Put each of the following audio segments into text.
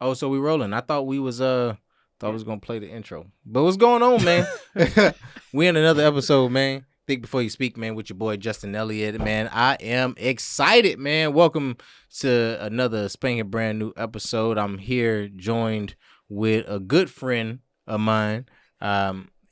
Oh, so we rolling. I thought we was gonna play the intro. But what's going on, man? We in another episode, man. Think before you speak, man, with your boy Justin Elliott, man. I am excited, man. Welcome to another spanking brand new episode. I'm here joined with a good friend of mine.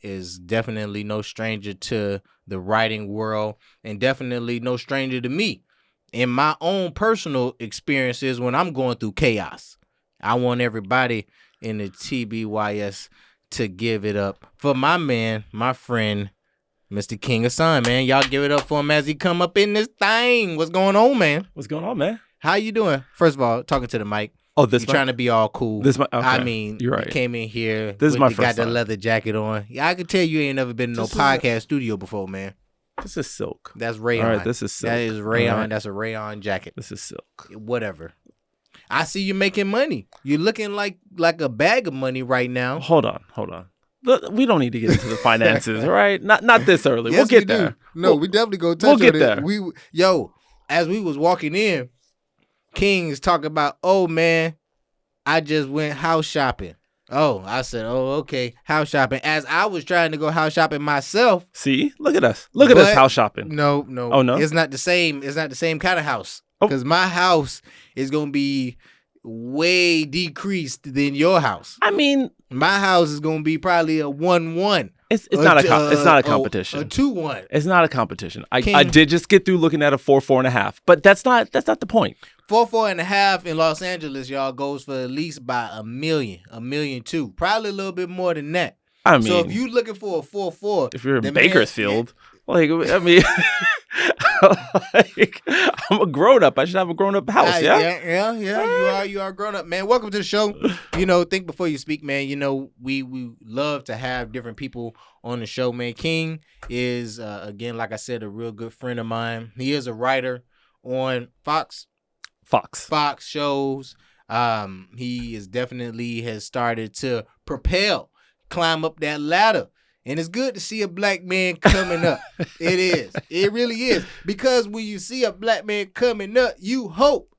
Is definitely no stranger to the writing world and definitely no stranger to me in my own personal experiences when I'm going through chaos. I want everybody in the TBYS to give it up for my man, my friend, Mr. King Hassan, man. Y'all give it up for him as he come up in this thing. What's going on, man? What's going on, man? How you doing? First of all, talking to the mic. Oh, this you trying to be all cool. This okay. I mean, you're right. You came in here. This is my first got the time. leather jacket on. Yeah, I can tell you ain't never been in no podcast studio before, man. This is silk. That's rayon. All right, this is silk. That is rayon. Right. That's a rayon jacket. This is silk. Whatever. I see you making money. You're looking like a bag of money right now. Hold on. Look, we don't need to get into the finances, all right? Not this early. Yes, we'll get we there. do. No, we definitely go touch on get it. there. As we was walking in, King is talking about, oh man, I just went house shopping. Oh, I said, oh, okay, house shopping. As I was trying to go house shopping myself. See, look at us. Look at us house shopping. No. Oh no, it's not the same. It's not the same kind of house. Because my house is gonna be way decreased than your house. I mean, my house is gonna be probably a 1-1. It's not a competition. A 2-1. It's not a competition. I did just get through looking at a 4.5, but that's not the point. 4.5 in Los Angeles, y'all, goes for at least by $1 million, too. Probably a little bit more than that. I mean, so if you looking for a 4.4, if you're in Bakersfield, like, I mean, like, I'm a grown up. I should have a grown up house. Yeah. You are a grown up, man. Welcome to the show. Think before you speak, man. We love to have different people on the show, man. King is again, like I said, a real good friend of mine. He is a writer on Fox shows. He is definitely has started to climb up that ladder. And it's good to see a black man coming up. It is. It really is. Because when you see a black man coming up, you hope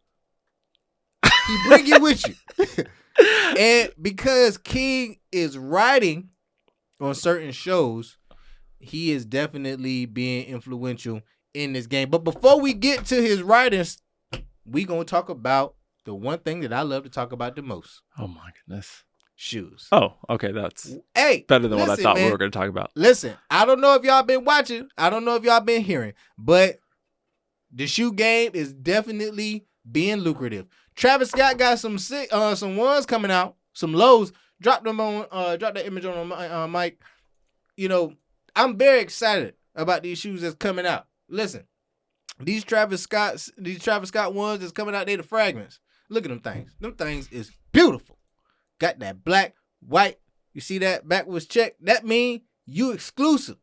he bring you with you. And because King is writing on certain shows, he is definitely being influential in this game. But before we get to his writings, we going to talk about the one thing that I love to talk about the most. Oh, my goodness. Shoes. Oh, okay. That's better than what I thought we were going to talk about. Listen, I don't know if y'all been watching. I don't know if y'all been hearing. But the shoe game is definitely being lucrative. Travis Scott got some ones coming out, some lows. Drop that image on Mike. I'm very excited about these shoes that's coming out. Listen, these Travis Scott ones that's coming out, they the fragments. Look at them things. Them things is beautiful. Got that black, white. You see that backwards check? That mean you exclusive.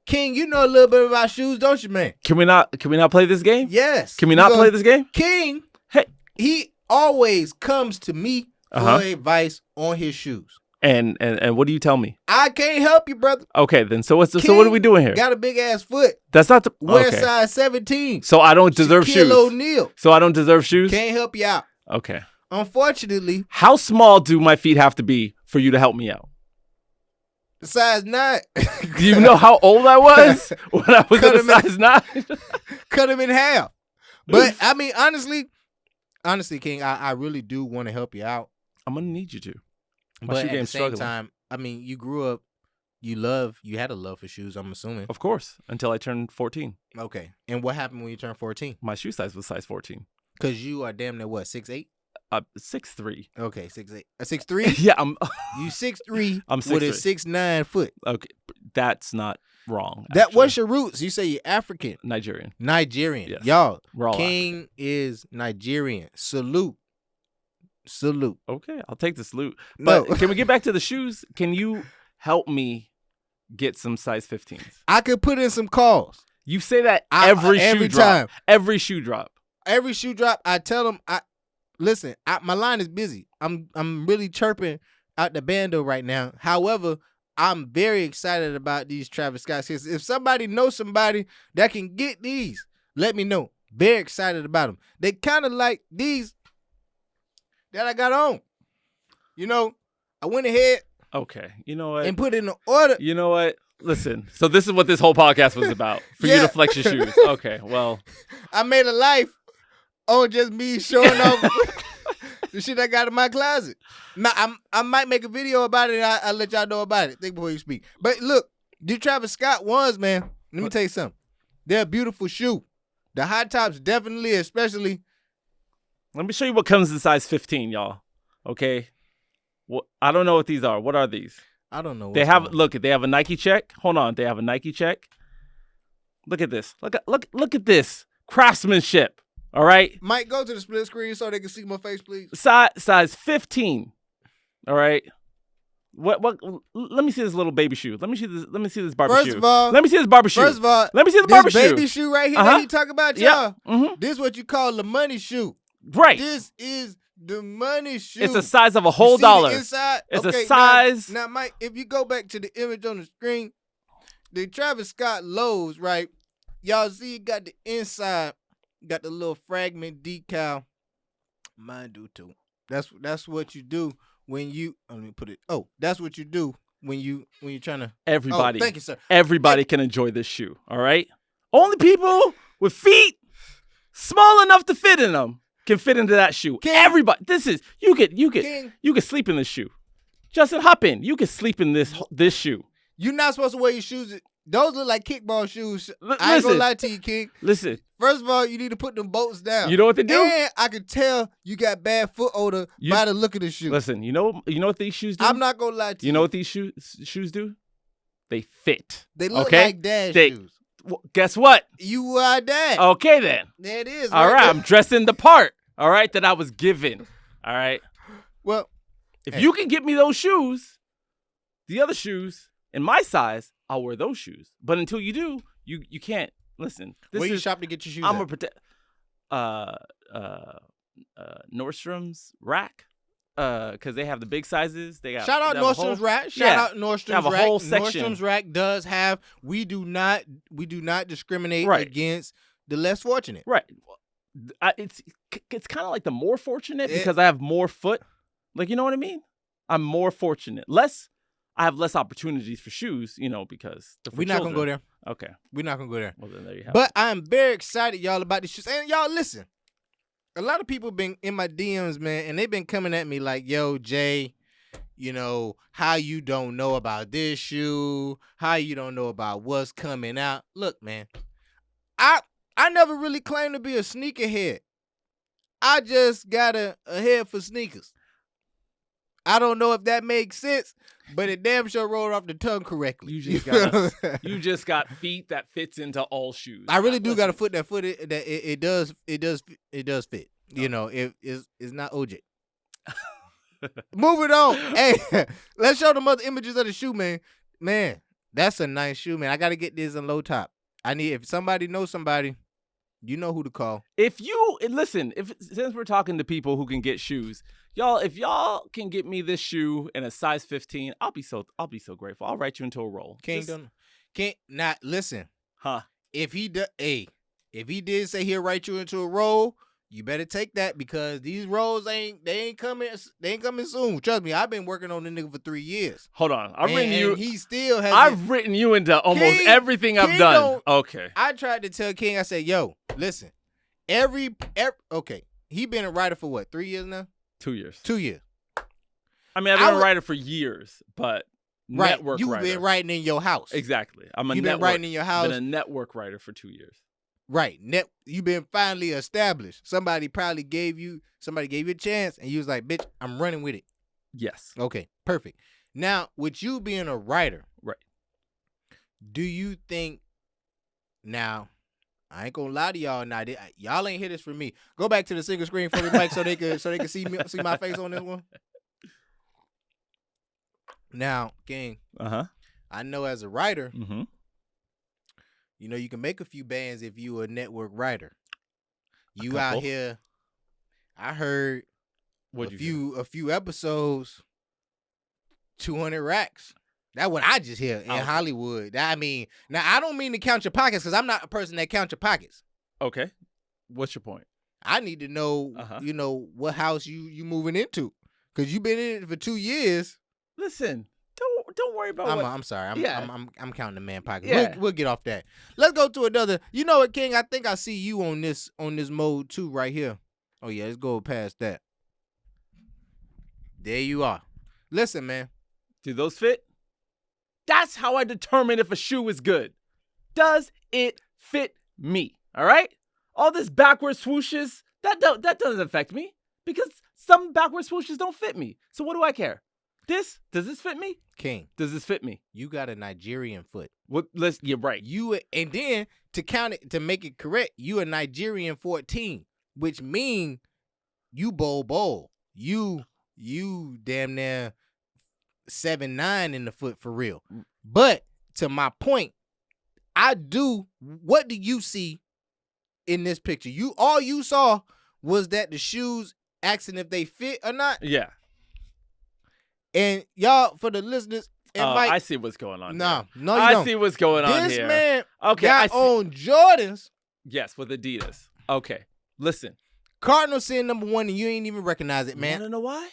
King, you know a little bit about shoes, don't you, man? Can we not play this game? Yes. Can we not play this game? King, hey, he always comes to me for advice on his shoes. And what do you tell me? I can't help you, brother. Okay, then. So what are we doing here? Got a big ass foot. That's not the wear size 17. So I don't deserve shoes. Shaquille O'Neal. So I don't deserve shoes. Can't help you out. Okay. Unfortunately, how small do my feet have to be for you to help me out? Size 9. Do you know how old I was when I was at a size 9? Cut him in half. But I mean, honestly, King, I really do want to help you out. I'm gonna need you to. But at the same time, I mean, you grew up, you had a love for shoes, I'm assuming. Of course, until I turned 14. Okay. And what happened when you turned 14? My shoe size was size 14. Because you are damn near what, 6'8"? 6'3". Okay, 6'8". 6'3"? Yeah, I'm. You 6'3". I'm 6'3". With a 6'9" foot. Okay, that's not wrong. What's your roots? You say you're African. Nigerian. Yes. Y'all, King is Nigerian. Salute. Okay, I'll take the salute. But can we get back to the shoes? Can you help me get some size 15s? I could put in some calls. You say that every time. Every shoe drop. I tell them, listen, my line is busy. I'm really chirping out the bando right now. However, I'm very excited about these Travis Scott. If somebody knows somebody that can get these, let me know. Very excited about them. They kind of like these that I got on. you know, I went ahead Okay. You know what? and put it in order. You know what? Listen. So this is what this whole podcast was about. For you Yeah. to flex your shoes. Okay. Well. I made a life on just me showing off the shit I got in my closet. Now, I might make a video about it. I'll let y'all know about it. Think before you speak. But look, the Travis Scott ones, man. Let me tell you something. They're a beautiful shoe. The high tops definitely, especially. Let me show you what comes in size 15, y'all. Okay. Well, I don't know what these are. What are these? I don't know. They have a Nike check. Hold on. They have a Nike check. Look at this. Look at this craftsmanship. All right. Might go to the split screen so they can see my face, please. Size 15. All right. What? Let me see this little baby shoe. Let me see this barber shoe. First of all, let me see this barber shoe. First of all, let me see the barber this shoe. baby shoe right here that he talk about, y'all. This is what you call the money shoe. Right. This is the money shoe. It's a size of a whole dollar. Inside? It's okay, a size. Now, Mike, if you go back to the image on the screen, the Travis Scott lows, right? Y'all see it got the inside, got the little fragment decal. Mine do too. That's what you do when you. Let me put it. Oh, that's what you do when you're trying to. Everybody. Oh, thank you, sir. Everybody can enjoy this shoe. All right. Only people with feet small enough to fit in them can fit into that shoe. Everybody. This is you could sleep in this shoe. Justin, hop in. You could sleep in this shoe. You're not supposed to wear your shoes. Those look like kickball shoes. I ain't gonna lie to you, King. Listen. First of all, you need to put them bolts down. You know what they do? And I could tell you got bad foot odor by the look of the shoe. Listen, you know what these shoes do? I'm not gonna lie to you. You know what these shoes do? They fit. They look like dad shoes. Well, guess what? You are dad. Okay then. There it is. All right, I'm dressing the part. All right, that I was given. All right. Well, if you can get me those shoes, the other shoes in my size, I'll wear those shoes. But until you do, you can't. Listen. Where you shop to get your shoes? I'm gonna Nordstrom's rack. Because they have the big sizes. They got shout out Nordstrom's rack. Shout out Nordstrom's rack. Whole section. Nordstrom's rack does have. We do not discriminate against the less fortunate. Right. It's kind of like the more fortunate because I have more foot. Like, you know what I mean? I'm more fortunate. I have less opportunities for shoes, because we're not going to go there. Okay. We're not going to go there. Well, then there you have But I'm very excited, y'all, about these shoes. And y'all, listen. A lot of people been in my DMs, man, and they've been coming at me like, yo, Jay, how you don't know about this shoe, how you don't know about what's coming out. Look, man, I never really claimed to be a sneakerhead. I just got a head for sneakers. I don't know if that makes sense, but it damn sure rolled off the tongue correctly. You just got feet that fits into all shoes. I really do got a foot that it does fit. It's not OJ. Moving on. Hey, let's show them other images of the shoe, man. Man, that's a nice shoe, man. I gotta get this in low top. If somebody knows somebody, you know who to call. Since we're talking to people who can get shoes, y'all, if y'all can get me this shoe in a size 15, I'll be so grateful. I'll write you into a roll. Listen. Huh? If he did say he'll write you into a roll, you better take that because these rolls ain't coming soon. Trust me, I've been working on the nigga for 3 years. Hold on. I've written you into almost everything I've done. Okay. I tried to tell King, I said, yo, listen, okay. He been a writer for what, 3 years now? 2 years. 2 years. I mean, I've been a writer for years, but network you've writer. Been writing in your house. Exactly. You've been writing in your house. Been a network writer for 2 years. Right. You've been finally established. Somebody probably gave you a chance and you was like, bitch, I'm running with it. Yes. Okay, perfect. Now, with you being a writer, right? Do you think now? I ain't gonna lie to y'all. Now, y'all ain't hear this from me. Go back to the single screen for me, Mike, so they can see my face on this one. Now, King. I know as a writer, you can make a few bands if you a network writer. You out here. I heard a few episodes. 200 racks. That's what I just hear in Hollywood. I mean, now I don't mean to count your pockets because I'm not a person that counts your pockets. Okay. What's your point? I need to know, what house you moving into. Because you've been in it for 2 years. Listen, don't worry about what. I'm sorry. I'm counting the man pockets. Yeah. We'll get off that. Let's go to another. You know what, King? I think I see you on this mode too, right here. Oh yeah, let's go past that. There you are. Listen, man. Do those fit? That's how I determine if a shoe is good. Does it fit me? All right? All this backward swooshes, that doesn't affect me because some backward swooshes don't fit me. So what do I care? Does this fit me? King. Does this fit me? You got a Nigerian foot. You're right. And then to count it, to make it correct, you a Nigerian 14, which mean you bowl. You damn near 7'9" in the foot for real. But to my point, what do you see in this picture? All you saw was that the shoes asking if they fit or not. Yeah. And y'all, for the listeners, I see what's going on. No, you don't. I see what's going on here. This man okay, got on Jordans. Yes, with Adidas. Okay, listen. Cardinals saying number 1 and you ain't even recognize it, man. You wanna know why?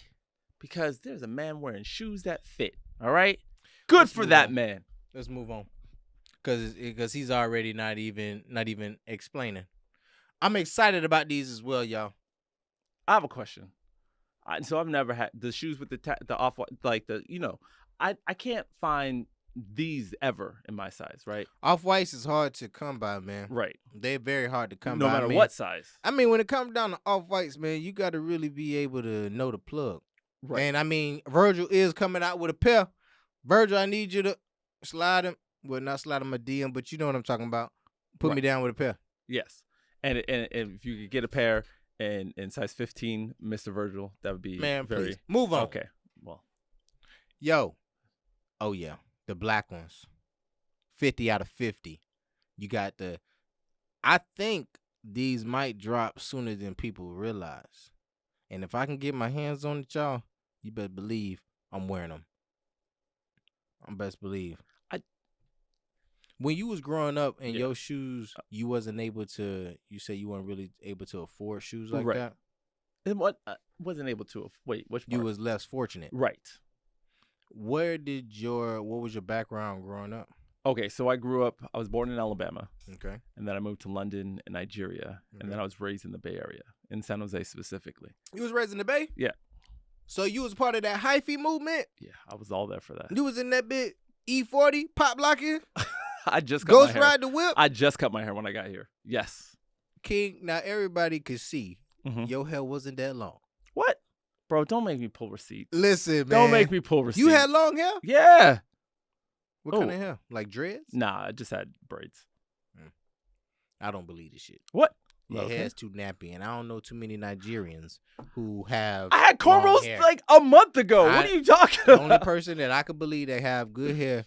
Because there's a man wearing shoes that fit. All right? Good for that man. Let's move on. Because he's already not even explaining. I'm excited about these as well, y'all. I have a question. So I've never had the shoes with the off, like I can't find these ever in my size, right? Off-whites is hard to come by, man. Right. They're very hard to come by. No matter what size. I mean, when it comes down to off-whites, man, you got to really be able to know the plug. Right. And I mean, Virgil is coming out with a pair. Virgil, I need you to slide him. Well, not slide him a DM, but you know what I'm talking about. Put me down with a pair. Yes. And if you could get a pair in size 15, Mr. Virgil, that would be please. Move on. Okay. Well. Yo. Oh, yeah. The black ones. 50 out of 50. You got I think these might drop sooner than people realize. And if I can get my hands on it, y'all, you better believe I'm wearing them. I'm best believe. When you was growing up and your shoes, you wasn't able to, you say you weren't really able to afford shoes like that? And what wasn't able to, wait, which part? You was less fortunate. Right. What was your background growing up? Okay, so I was born in Alabama. Okay. And then I moved to London and Nigeria. Okay. And then I was raised in the Bay Area, in San Jose specifically. You was raised in the Bay? Yeah. So you was part of that hyphy movement? Yeah, I was all there for that. You was in that bit E40, pop locking? I just cut my hair. Ghost ride the whip? I just cut my hair when I got here. Yes. King, now everybody could see your hair wasn't that long. What? Bro, don't make me pull receipts. Listen, man. Don't make me pull receipts. You had long hair? Yeah. What kind of hair? Like dreads? Nah, I just had braids. I don't believe this shit. What? Your hair's too nappy, and I don't know too many Nigerians who have. I had cornrows like a month ago. What are you talking about? The only person that I could believe that have good hair,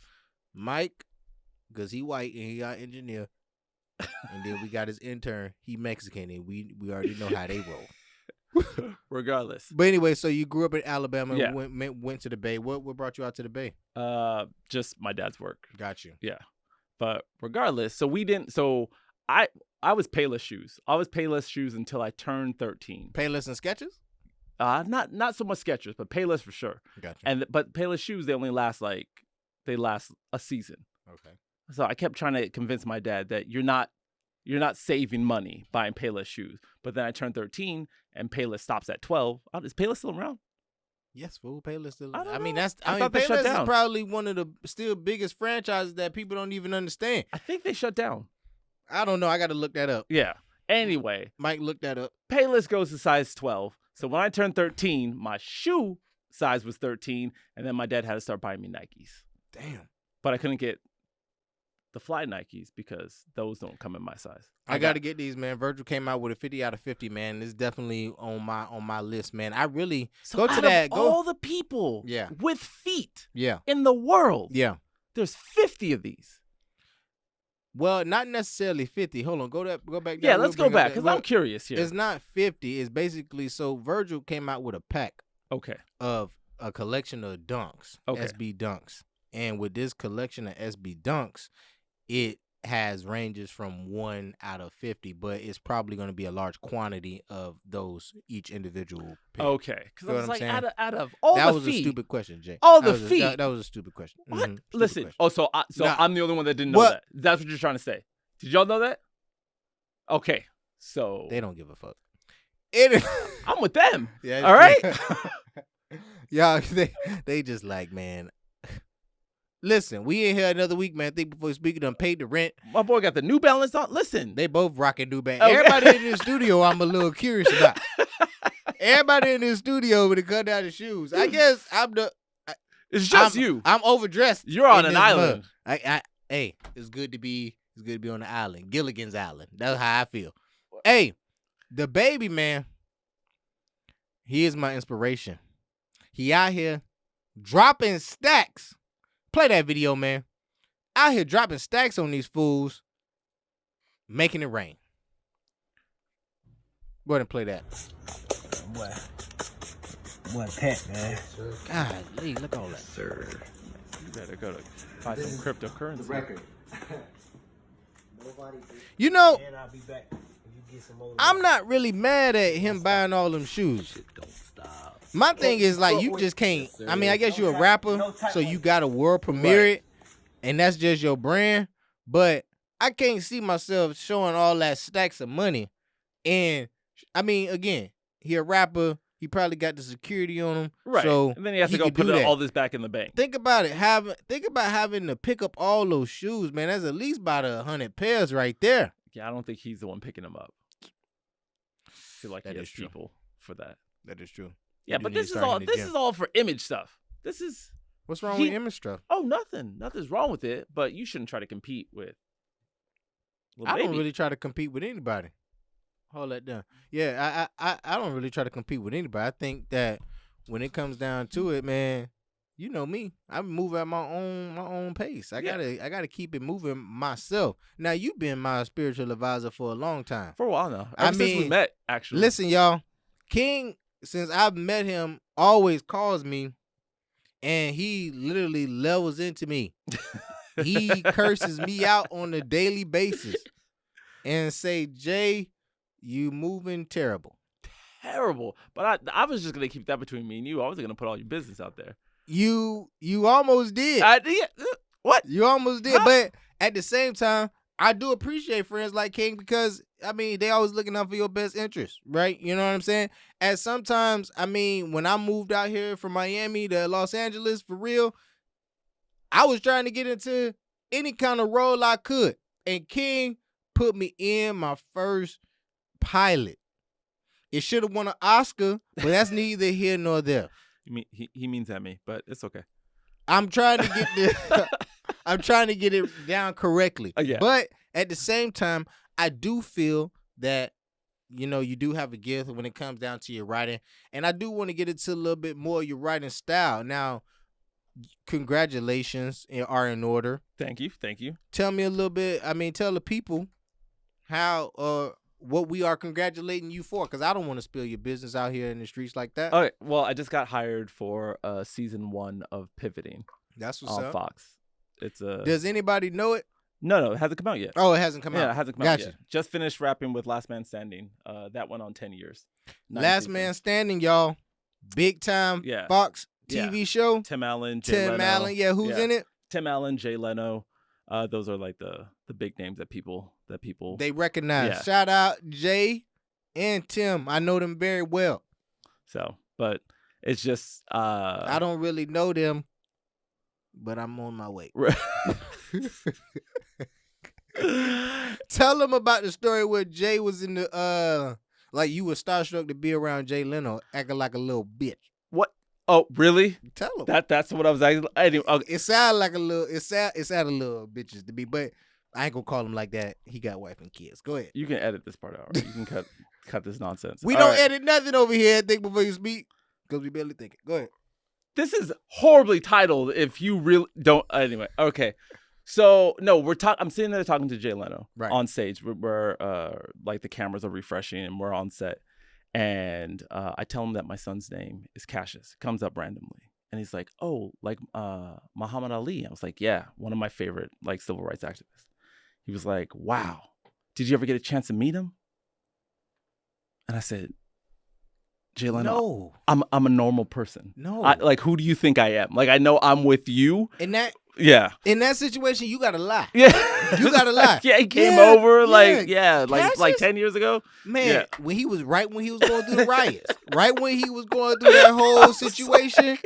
Mike, because he white and he our engineer, and then we got his intern. He Mexican, and we already know how they roll. Regardless. But anyway, so you grew up in Alabama, yeah. went to the Bay. What brought you out to the Bay? Just my dad's work. Got you. Yeah. But regardless, so I was Payless shoes. I was Payless shoes until I turned 13. Payless and Skechers? Not so much Skechers, but Payless for sure. Gotcha. But Payless shoes, they only last a season. Okay. So I kept trying to convince my dad that you're not saving money buying Payless shoes. But then I turned 13 and Payless stops at 12. Is Payless still around? Yes, fool. Payless still. I mean, thought Payless is probably one of the still biggest franchises that people don't even understand. I think they shut down. I don't know. I got to look that up. Yeah. Anyway, Mike, look that up. Payless goes to size 12. So when I turned 13, my shoe size was 13, and then my dad had to start buying me Nikes. Damn. But I couldn't get the fly Nikes because those don't come in my size. I got to get these, man. Virgil came out with a 50 out of 50, man. It's definitely on my list, man. I really go to that. All the people with feet in the world. Yeah. There's 50 of these. Well, not necessarily 50. Hold on. Go back. Yeah, let's go back because I'm curious here. It's not 50. It's basically so Virgil came out with a pack. Okay. Of a collection of dunks. Okay. SB dunks. And with this collection of SB dunks, it has ranges from 1 out of 50, but it's probably going to be a large quantity of those each individual pair. Okay, because Feel I what was I'm like, saying? out of all That the was feet, a stupid question, Jay. all That the was feet. that was a stupid question. What? Stupid Listen. question. Oh, so Nah. I'm the only one that didn't know that. That's what you're trying to say. Did y'all know that? Okay, so They don't give a fuck. I'm with them. Yeah, all right. Y'all, they just like, man. Listen, we in here another week, man. Think before you speak, done paid the rent. My boy got the New Balance on. Listen, They both rocking New Balance. Okay. Everybody in the studio, I'm a little curious about. Everybody in the studio when it comes down to shoes. I guess it's just you. I'm overdressed. You're on an island. Hey, it's good to be on the island, Gilligan's Island. That's how I feel. Hey, the baby man, he is my inspiration. He out here dropping stacks. Play that video, man. Out here dropping stacks on these fools, making it rain. Go ahead and play that. Boy, Pat, man. Golly, look at all that. Sir. You better go to buy some cryptocurrency. Record. You know, And I'll be back when you get some more. I'm not really mad at him buying all them shoes. Don't stop. My thing is like you just can't. I mean, I guess you're a rapper, so you got to world premiere it, and that's just your brand. But I can't see myself showing all that stacks of money. And I mean, again, he a rapper. He probably got the security on him, Right. So and then he has to go could do put that. all this back in the bank. Think about it. Think about having to pick up all those shoes, man. That's at least about 100 pairs right there. Yeah, I don't think he's the one picking them up. I feel like That he is has true. people for that. That is true. Yeah, You do but need to this is start all hitting the this gym. is all for image stuff. This is What's wrong he- with image stuff? oh nothing. Nothing's wrong with it, but you shouldn't try to compete with Lil I don't Baby. really try to compete with anybody. Hold that down. Yeah, I don't really try to compete with anybody. I think that when it comes down to it, man, you know me. I move at my own pace. I gotta keep it moving myself. Now you've been my spiritual advisor for a long time. For a while now. I Ever since we mean, met, actually. Listen, y'all. King, since I've met him, always calls me, and he literally levels into me. He curses me out on a daily basis, and say, "Jay, you moving terrible." Terrible. But I was just gonna keep that between me and you. I wasn't gonna put all your business out there. You almost did. What? You almost did. Huh? But at the same time, I do appreciate friends like King because, I mean, they always looking out for your best interest, right? You know what I'm saying? And sometimes, I mean, when I moved out here from Miami to Los Angeles, for real, I was trying to get into any kind of role I could. And King put me in my first pilot. It should have won an Oscar, but that's neither here nor there. He means at me, but it's okay. I'm trying to get I'm trying to get it down correctly. Yeah. But at the same time, I do feel that, you know, you do have a gift when it comes down to your writing. And I do want to get into a little bit more of your writing style. Now, congratulations are in order. Thank you. Tell me a little bit, tell the people how what we are congratulating you for, because I don't want to spill your business out here in the streets like that. Okay, well, I just got hired for season 1 of Pivoting That's what's on up. Fox. It's a Does anybody know it? no, it hasn't come out yet. Oh, it hasn't come out. Yeah, it hasn't come out Gotcha. yet. Just finished rapping with Last Man Standing. That went on 10 years. 9 Last seasons. Man Standing, y'all. Big time Yeah. Fox Yeah. TV show. Tim Allen, Jay Tim Leno. Allen, yeah, who's in it? Tim Allen, Jay Leno. Those are like the big names that people They recognize. Yeah. Shout out Jay and Tim. I know them very well. So, but it's just I don't really know them, but I'm on my way. Tell them about the story where Jay was in the like you were starstruck to be around Jay Leno, acting like a little bitch. What? Oh, really? Tell them. That's what I was asking. Anyway, okay. It sounded like a little. It sounded a little bitches to me, but I ain't gonna call him like that. He got wife and kids. Go ahead. You can edit this part out. Right? You can cut this nonsense. We All don't right. edit nothing over here. Think before you speak, because we barely think it. Go ahead. This is horribly titled. If you really don't, anyway. Okay, so no, I'm sitting there talking to Jay Leno Right. on stage. We're like the cameras are refreshing and we're on set, and I tell him that my son's name is Cassius. It comes up randomly, and he's like, "Oh, like Muhammad Ali." I was like, "Yeah, one of my favorite like civil rights activists." He was like, wow, did you ever get a chance to meet him? And I said, Jalen, No. I'm a normal person. No. Like, who do you think I am? Like, I know I'm with you. In that Yeah. situation, you gotta lie. Yeah. You gotta lie. Yeah, he came Yeah, over like Cassius, 10 years ago. Man, Yeah. when he was going through the riots, right when he was going through that whole situation.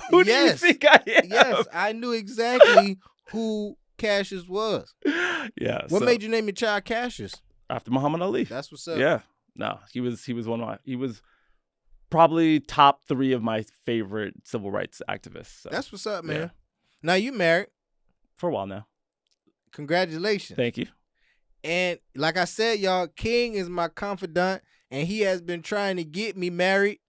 Who do you think I am? Yes, I knew exactly who Cassius was. Yeah. What made you name your child Cassius? After Muhammad Ali? That's what's up. Yeah. No, he was he was probably top 3 of my favorite civil rights activists. So. That's what's up, man. Yeah. Now you married. For a while now. Congratulations. Thank you. And like I said, y'all, King is my confidant, and he has been trying to get me married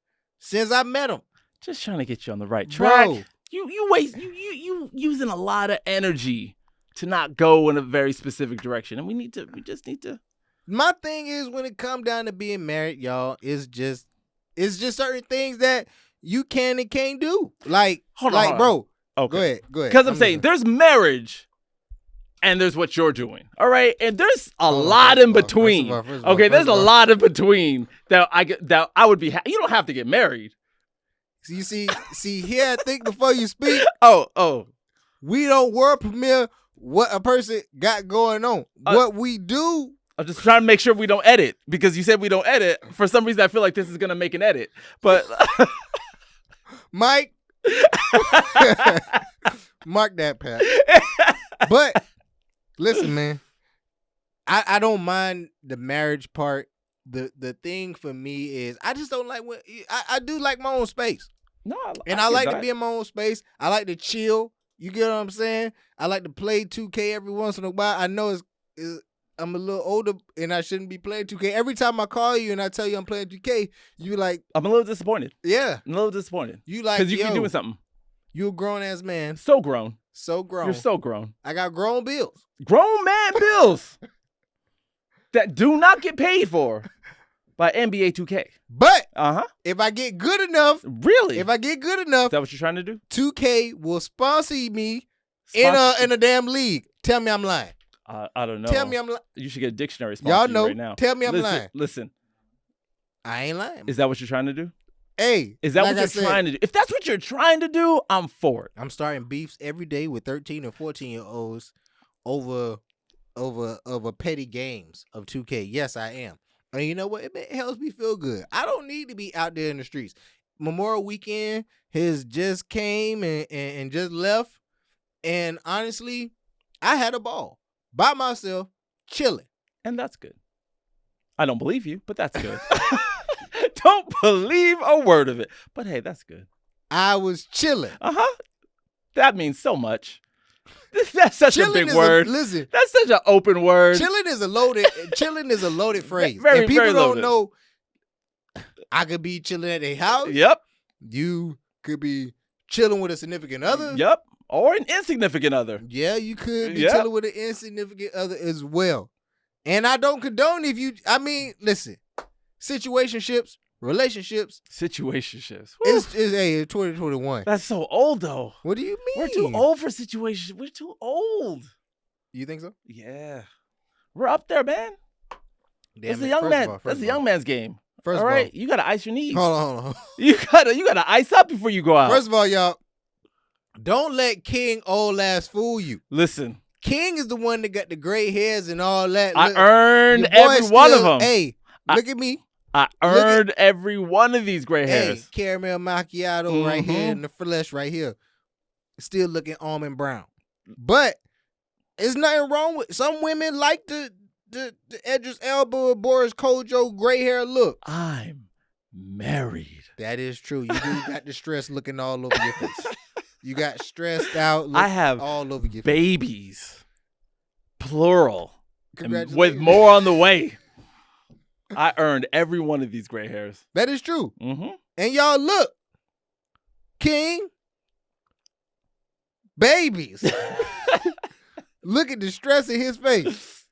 since I met him. Just trying to get you on the right track. Bro. You using a lot of energy to not go in a very specific direction, and we just need to. My thing is, when it come down to being married, y'all, it's just certain things that you can and can't do. Like, Hold on. bro. Okay. Go ahead. Because I'm saying there's marriage, and there's what you're doing. All right, and there's a lot in between. First of all, Okay, there's a lot in between that I would be. You don't have to get married. So you see here, think before you speak. Oh. We don't world premiere what a person got going on. What we do. I'm just trying to make sure we don't edit, because you said we don't edit. For some reason, I feel like this is gonna make an edit. But Mike, mark that, Pat. But listen, man, I don't mind the marriage part. The thing for me is I just don't like when I do like my own space. No, I like to be in my own space. I like to chill. You get what I'm saying? I like to play 2K every once in a while. I know I'm a little older and I shouldn't be playing 2K. Every time I call you and I tell you I'm playing 2K, you like, I'm a little disappointed. yeah. I'm a little disappointed. You like, because you keep doing something. You a grown ass man. So grown. So grown. You're so grown. I got grown bills. Grown man bills that do not get paid for by NBA 2K. But Uh-huh. if I get good enough, Really? if I get good Is enough, that what you're trying to do? 2K will sponsor me in a damn league. Tell me I'm lying. I don't know. Tell me I'm lying. You should get a dictionary Y'all sponsor know. right now. Tell me I'm lying. Listen. I ain't lying. Is that what you're trying to do? Hey, Is that like what I you're said, trying to do? If that's what you're trying to do, I'm for it. I'm starting beefs every day with 13 and 14-year-olds over petty games of 2K. Yes, I am. And you know what? It helps me feel good. I don't need to be out there in the streets. Memorial Weekend has just came and just left. And honestly, I had a ball by myself, chilling. And that's good. I don't believe you, but that's good. Don't believe a word of it. But hey, that's good. I was chilling. Uh-huh. That means so much. That's such Chilling a big word. Listen, That's such an open word. chilling is a loaded phrase. Very, and people very don't loaded. know I could be chilling at a house. Yep. You could be chilling with a significant other. Yep. Or an insignificant other. Yeah, you could be Yep. chilling with an insignificant other as well. And I don't condone listen, situationships, relationships, Situationships. it's 2021. That's so old, though. What do you mean? We're too old for situations. We're too old. You think so? Yeah. We're up there, man. Damn That's a it. young First man. of all, That's a young man's game. First all of all, right, you gotta ice your knees. hold on. You gotta ice up before you go out. First of all, y'all, don't let King old ass fool you. Listen, King is the one that got the gray hairs and all that. I Look, earned your boy every one of still- them. Hey, look at me. I earned every one of these gray Hey, hairs. caramel macchiato right here Mhm. in the flesh right here. Still looking almond brown. But there's nothing wrong with some women like the Edris Elba, Boris Kojo gray hair look. I'm married. That is true. You do got the stress looking all over your face. You got stressed out look I have all over your face. babies, plural, and Congratulations. with more on the way. I earned every one of these gray hairs. That is true. Mm-hmm. And y'all look, King, babies. Look at the stress in his face.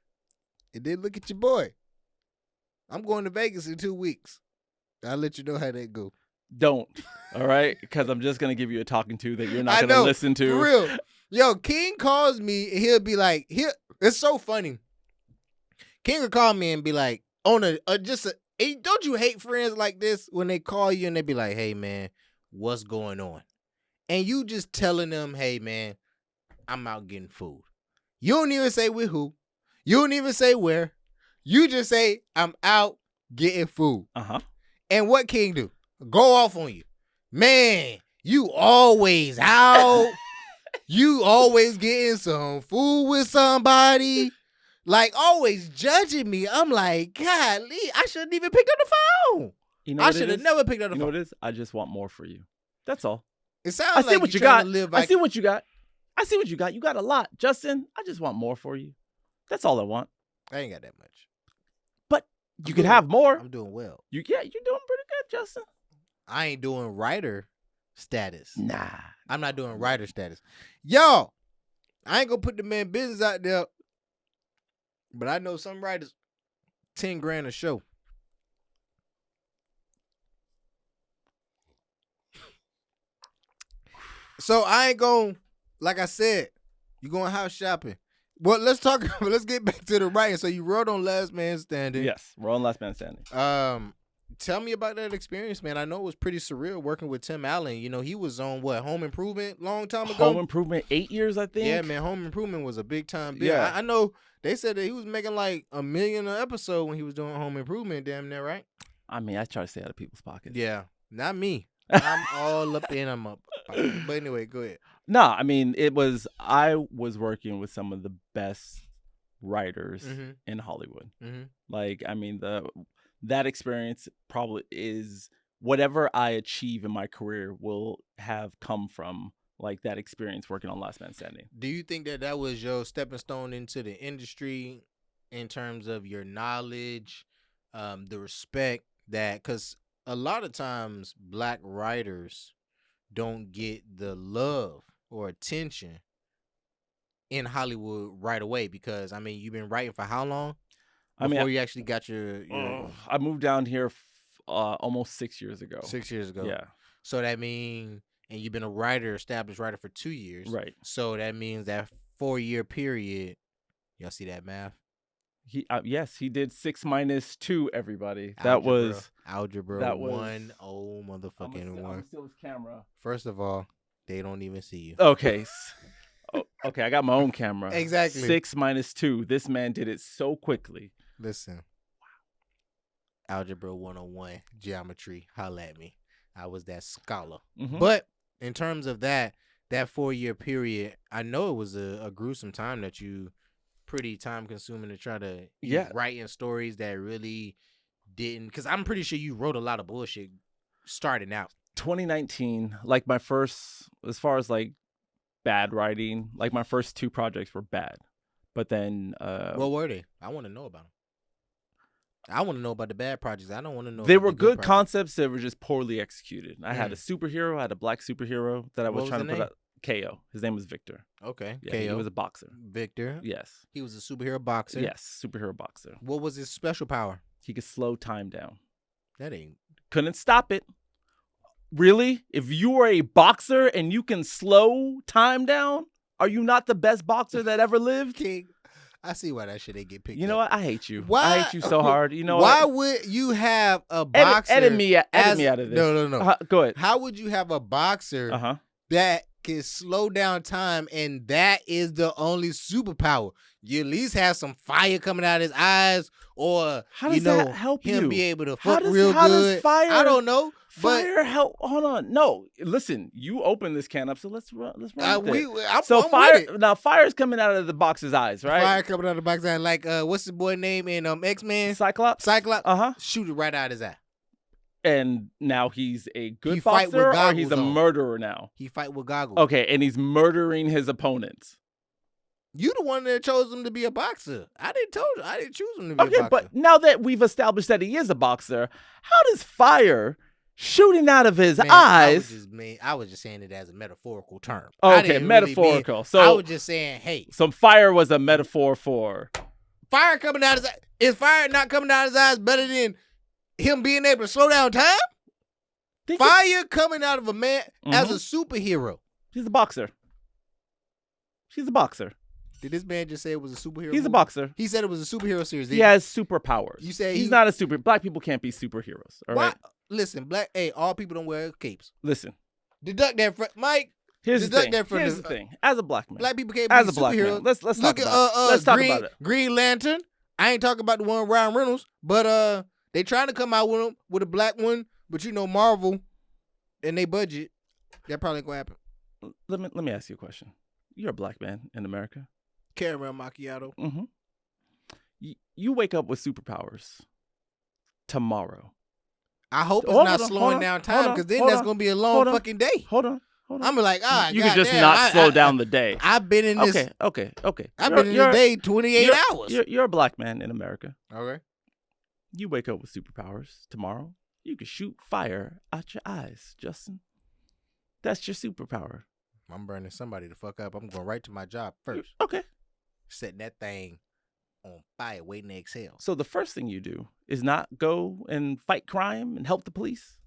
And then look at your boy. I'm going to Vegas in 2 weeks. I'll let you know how that go. Don't, all right? Because I'm just going to give you a talking to that you're not I going to know, listen to. For real. Yo, King calls me and he'll be like, it's so funny. King would call me and be like, don't you hate friends like this when they call you and they be like, hey man, what's going on? And you just telling them, hey man, I'm out getting food. You don't even say with who. You don't even say where. You just say, I'm out getting food. Uh-huh. And what King do? Go off on you. Man, you always out. You always getting some food with somebody. Like, always judging me. I'm like, golly, I shouldn't even picked up the phone. You know I what it should have is? never picked up the You know phone. what it is? I just want more for you. That's all. It sounds I see like what you you're trying got. to live I like see what you got. I see what you got. You got a lot. Justin, I just want more for you. That's all I want. I ain't got that much. But you could have more. I'm doing well. You're doing pretty good, Justin. I ain't doing writer status. Nah. I'm not doing writer status. Yo, I ain't gonna put the man business out there, but I know some writers, 10 grand a show. So I ain't going, like I said, you going house shopping. Well, let's get back to the writing. So you wrote on Last Man Standing. Yes, we're on Last Man Standing. Tell me about that experience, man. I know it was pretty surreal working with Tim Allen. You know, he was on Home Improvement long time ago. Home Improvement, 8 years, I think. Yeah, man. Home Improvement was a big time bill. Yeah. I know they said that he was making like $1 million an episode when he was doing Home Improvement. Damn near right. I mean, I try to stay out of people's pockets. Yeah, not me. I'm all up in them up. But anyway, go ahead. No, I mean, I was working with some of the best writers in Hollywood. Mm-hmm. Like, I mean, that experience probably is whatever I achieve in my career will have come from like that experience working on Last Man Standing. Do you think that was your stepping stone into the industry in terms of your knowledge, the respect that, because a lot of times Black writers don't get the love or attention in Hollywood right away, because I mean, you've been writing for how long before you actually got your I moved down here almost 6 years ago. 6 years ago. Yeah. So that means, and you've been established writer for 2 years. Right. So that means that 4-year period, y'all see that math? Yes, he did 6 minus 2, everybody. Algebra, that was algebra. that was 1 motherfucking I'm 1. gonna steal his camera. First of all, they don't even see you. Okay. Okay, I got my own camera. Exactly. 6 minus 2. This man did it so quickly. Listen. Algebra 101, geometry, holla at me. I was that scholar. Mm-hmm. But in terms of that 4-year period, I know it was a gruesome time that you pretty time consuming to try to writing stories that really didn't, because I'm pretty sure you wrote a lot of bullshit starting out. 2019, like my first, as far as like bad writing, like my first 2 projects were bad. But then what were they? I want to know about them. I want to know about the bad projects. I don't want to know. They were good concepts that were just poorly executed. I had a superhero, I had a black superhero that I was trying to put out. KO. His name was Victor. Okay. Yeah, KO. he was a boxer. Victor. Yes. He was a superhero boxer. Yes, superhero boxer. What was his special power? He could slow time down. That ain't. Couldn't stop it. Really? If you are a boxer and you can slow time down, are you not the best boxer that ever lived? King, I see why that shit ain't get picked up. You know what? I hate you. Why? I hate you so hard. You know why what? would you have a boxer? Edit me out of this. No. Go ahead. How would you have a boxer that can slow down time and that is the only superpower? You at least have some fire coming out of his eyes, or how does that help him you? be able to fuck real good. Does fire, I don't know. Fire help. Hold on. No, listen. You open this can up, so let's run. I'm fire's coming out of the boxer's eyes, right? Fire coming out of the boxer's eye, like what's the boy name in X-Men? Cyclops. Shoot it right out his eye. And now he's a good boxer, or he's a murderer now? He fight with goggles. Okay, and he's murdering his opponents. You the one that chose him to be a boxer. I didn't choose him to be a boxer. Okay, but now that we've established that he is a boxer, how does fire shooting out of his eyes? I was just saying it as a metaphorical term. Okay, metaphorical. So I was just saying, hey. So fire was a metaphor for fire coming out of his eyes. Is fire not coming out of his eyes better than him being able to slow down time? Fire coming out of a man as a superhero. He's a boxer. She's a boxer. Did this man just say it was a superhero? He's a movie? boxer. He said it was a superhero series. He has superpowers. You said he's not a super. Black people can't be superheroes. All right. Listen, all people don't wear capes. Listen. Deduct that from Mike. Here's deduct the thing. That from Here's the thing. As a black man. Black people can't be as a black superheroes. man. Let's talk Look about it. Let's talk about it. Green Lantern. I ain't talking about the one with Ryan Reynolds, but they trying to come out with a black one, but Marvel and they budget, that probably ain't gonna happen. Let me ask you a question. You're a black man in America. Caramel macchiato. Mm-hmm. You wake up with superpowers tomorrow. I hope it's not slowing down time, because then that's gonna be a long fucking day. Hold on. I'm like, you can just not slow down the day. I've been in this. Okay. I've been in the day 28 hours. You're a black man in America. Okay. You wake up with superpowers tomorrow. You can shoot fire out your eyes, Justin. That's your superpower. I'm burning somebody the fuck up. I'm going right to my job first. Okay. Setting that thing on fire, waiting to exhale. So the first thing you do is not go and fight crime and help the police.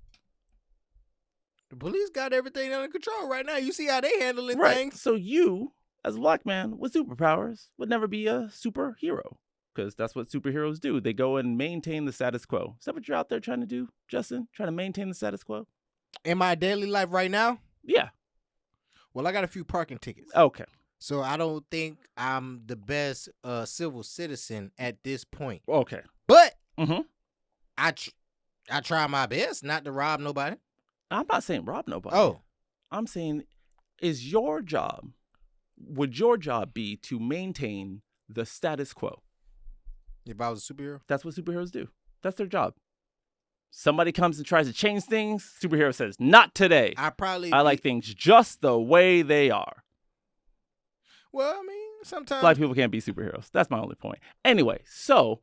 The police got everything under control right now. You see how they handling things. So you, as a black man with superpowers, would never be a superhero, because that's what superheroes do. They go and maintain the status quo. Is that what you're out there trying to do, Justin? Trying to maintain the status quo? In my daily life right now? Yeah. Well, I got a few parking tickets. Okay. So I don't think I'm the best civil citizen at this point. Okay. But I try my best not to rob nobody. I'm not saying rob nobody. Oh. I'm saying, would your job be to maintain the status quo? If I was a superhero? That's what superheroes do. That's their job. Somebody comes and tries to change things. Superhero says, not today. I like things just the way they are. Well, I mean, sometimes black people can't be superheroes. That's my only point. Anyway, so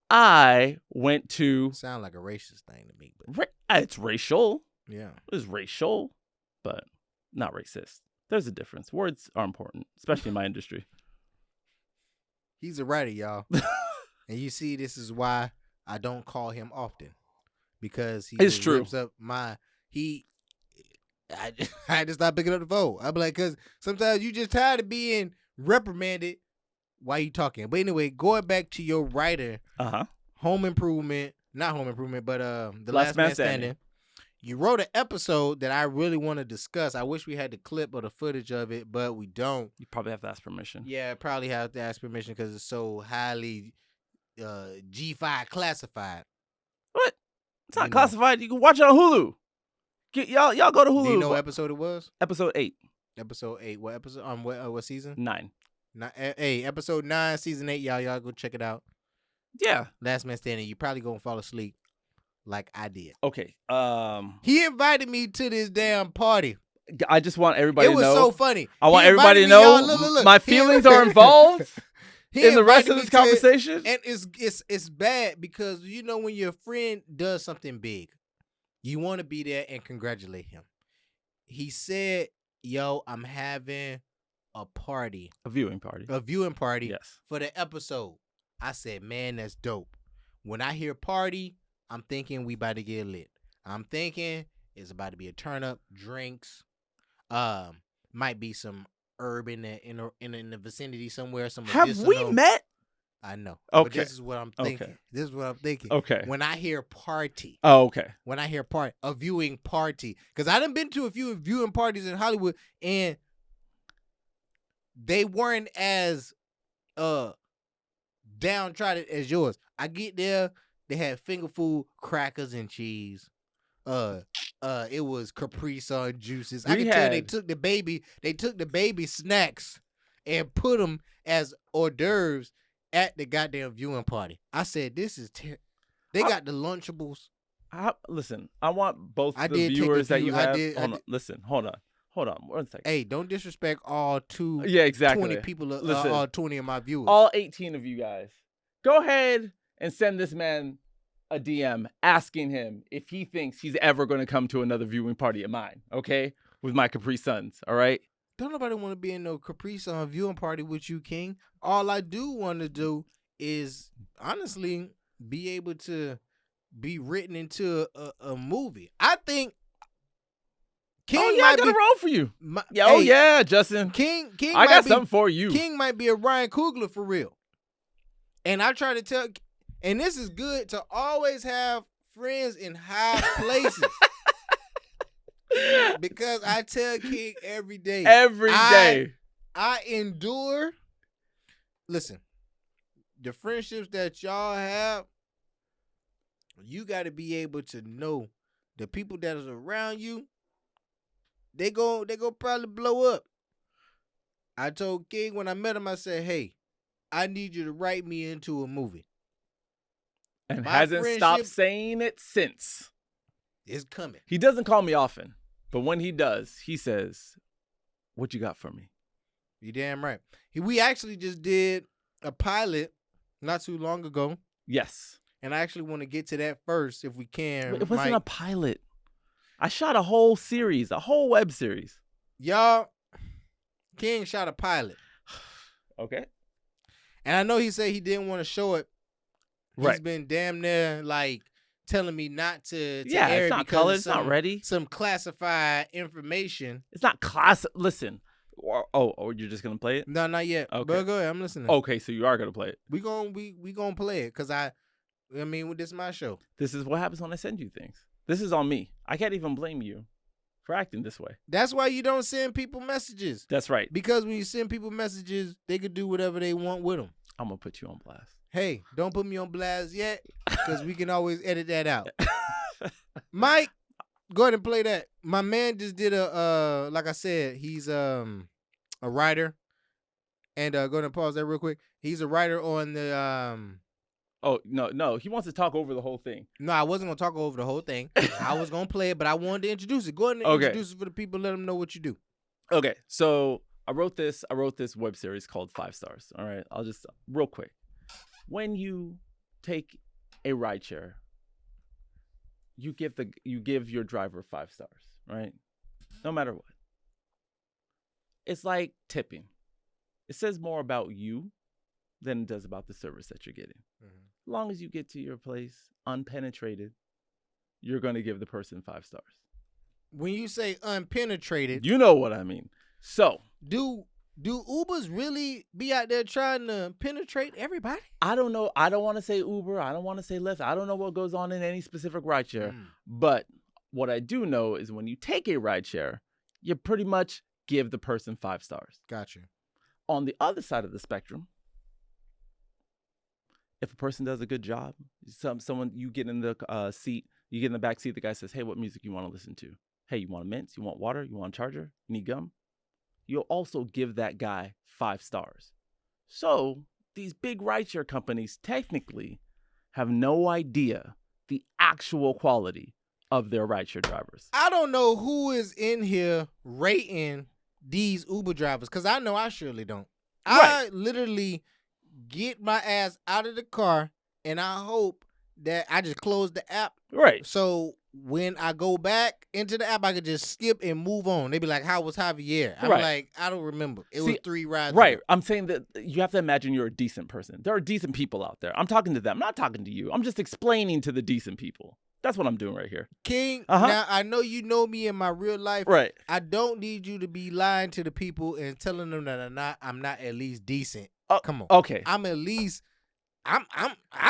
I went to... Sound like a racist thing to me. But it's racial. Yeah. It's racial, but not racist. There's a difference. Words are important, especially in my industry. He's a writer, y'all. And you see, this is why I don't call him often. Because he rips up I had to stop picking up the phone. I'm like, because sometimes you just tired of being reprimanded while you talking. But anyway, going back to your writer, Home Improvement, not Home Improvement, but The Last Man Standing. You wrote an episode that I really want to discuss. I wish we had the clip or the footage of it, but we don't. You probably have to ask permission. Yeah, probably have to ask permission because it's so highly G5 classified. What? It's not classified. You can watch it on Hulu. Y'all go to Hulu. Do you know what episode it was? Episode 8. Episode 8. What episode? What season? 9. Hey, episode 9, season 8. Y'all go check it out. Yeah. Last Man Standing. You probably gonna fall asleep like I did. Okay. He invited me to this damn party. I just want everybody to know. It was so funny. I want everybody to know look. My feelings are involved in the rest of this conversation. And it's bad because when your friend does something big, you want to be there and congratulate him. He said, "Yo, I'm having a party, a viewing party, yes, for the episode." I said, "Man, that's dope." When I hear party, I'm thinking we about to get lit. I'm thinking it's about to be a turn up, drinks, might be some herb in the vicinity somewhere. Some have medicinal. We met? I know. Okay. But this is what I'm thinking. Okay. This is what I'm thinking. Okay. When I hear party. Oh, okay. When I hear party, a viewing party. Because I done been to a few viewing parties in Hollywood, and they weren't as downtrodden as yours. I get there, they had finger food, crackers and cheese. It was Capri Sun juices. I can tell they took the baby snacks and put them as hors d'oeuvres at the goddamn viewing party. I said, this is they got the Lunchables. Listen, I want both the viewers that you have. Hold on. 1 second. Hey, don't disrespect all 20 people, listen, all 20 of my viewers. All 18 of you guys. Go ahead and send this man a DM asking him if he thinks he's ever going to come to another viewing party of mine, okay? With my Capri Suns, all right? Don't nobody want to be in no Capri Sun viewing party with you, King. All I do want to do is, honestly, be able to be written into a movie. I think King Oh, yeah, I might got be a role for you. my- Yeah, oh, hey, yeah, Justin. King I might got be, something for you. King might be a Ryan Coogler for real. And I try to tell, and this is good to always have friends in high places. Because I tell King every day. Every day. I endure. Listen, the friendships that y'all have, you got to be able to know the people that is around you, they go probably blow up. I told King when I met him, I said, hey, I need you to write me into a movie. And My hasn't stopped friendship saying it since. is coming. He doesn't call me often, but when he does, he says, what you got for me? You damn right. We actually just did a pilot not too long ago. Yes. And I actually want to get to that first if we can. It wasn't Mike. a pilot. I shot a whole series, a whole web series. Y'all, King shot a pilot. Okay. And I know he said he didn't want to show it. He's Right. been damn near like telling me not to Yeah, air it's it not because colored. of It's not ready. Some classified information. It's not class. Listen. Oh, you're just going to play it? No, not yet. Okay. But go ahead, I'm listening. Okay, so you are going to play it. We gonna play it because I mean, this is my show. This is what happens when I send you things. This is on me. I can't even blame you for acting this way. That's why you don't send people messages. That's right. Because when you send people messages, they could do whatever they want with them. I'm going to put you on blast. Hey, don't put me on blast yet because we can always edit that out. Mike, go ahead and play that. My man just did like I said, he's a writer. And go ahead and pause that real quick. He's a writer on the Oh, no. He wants to talk over the whole thing. No, I wasn't gonna talk over the whole thing. I was gonna play it, but I wanted to introduce it. Go ahead and introduce it for the people, let them know what you do. Okay, so I wrote this web series called 5 Stars. All right. I'll just real quick. When you take a rideshare, you give your driver 5 stars, right? No matter what. It's like tipping. It says more about you than it does about the service that you're getting. Mm-hmm. As long as you get to your place unpenetrated, you're going to give the person 5 stars. When you say unpenetrated, You know what I mean. So, do Ubers really be out there trying to penetrate everybody? I don't know. I don't want to say Uber. I don't want to say Lyft. I don't know what goes on in any specific rideshare. But what I do know is when you take a rideshare, you pretty much give the person 5 stars. Gotcha. On the other side of the spectrum, if a person does a good job, someone you get in the seat, you get in the back seat, the guy says, hey, what music you want to listen to? Hey, you want a mints? You want water? You want a charger? You need gum? You'll also give that guy 5 stars. So these big rideshare companies technically have no idea the actual quality of their rideshare drivers. I don't know who is in here rating these Uber drivers because I know I surely don't. Right. I literally get my ass out of the car and I hope that I just close the app. Right. So when I go back into the app, I could just skip and move on. They be like, how was Javier? I'm Right. like, I don't remember. It was 3 rides. Right. ago. I'm saying that you have to imagine you're a decent person. There are decent people out there. I'm talking to them. I'm not talking to you. I'm just explaining to the decent people. That's what I'm doing right here. King, now I know you know me in my real life. Right. I don't need you to be lying to the people and telling them that I'm not at least decent. Come on. Okay. I'm at least I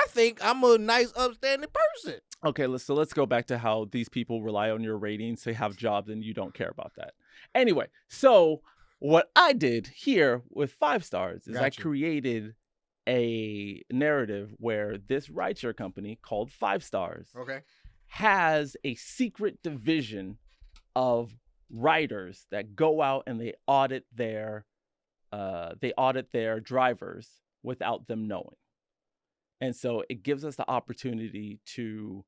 think I'm a nice, upstanding person. Okay, let's go back to how these people rely on your ratings to have jobs and you don't care about that. Anyway, so what I did here with 5 stars is I created a narrative where this rideshare company called 5 Stars has a secret division of riders that go out and they audit their drivers without them knowing. And so it gives us the opportunity to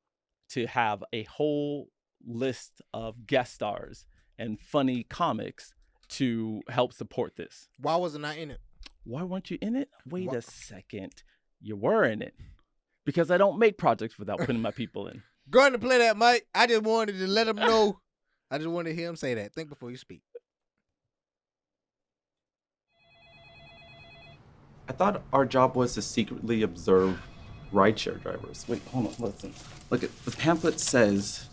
have a whole list of guest stars and funny comics to help support this. Why wasn't I in it? Why weren't you in it? Wait a second. You were in it. Because I don't make projects without putting my people in. Go ahead and play that, Mike. I just wanted to let him know. I just wanted to hear him say that. Think before you speak. I thought our job was to secretly observe rideshare drivers. Wait, hold on, listen. Look, the pamphlet says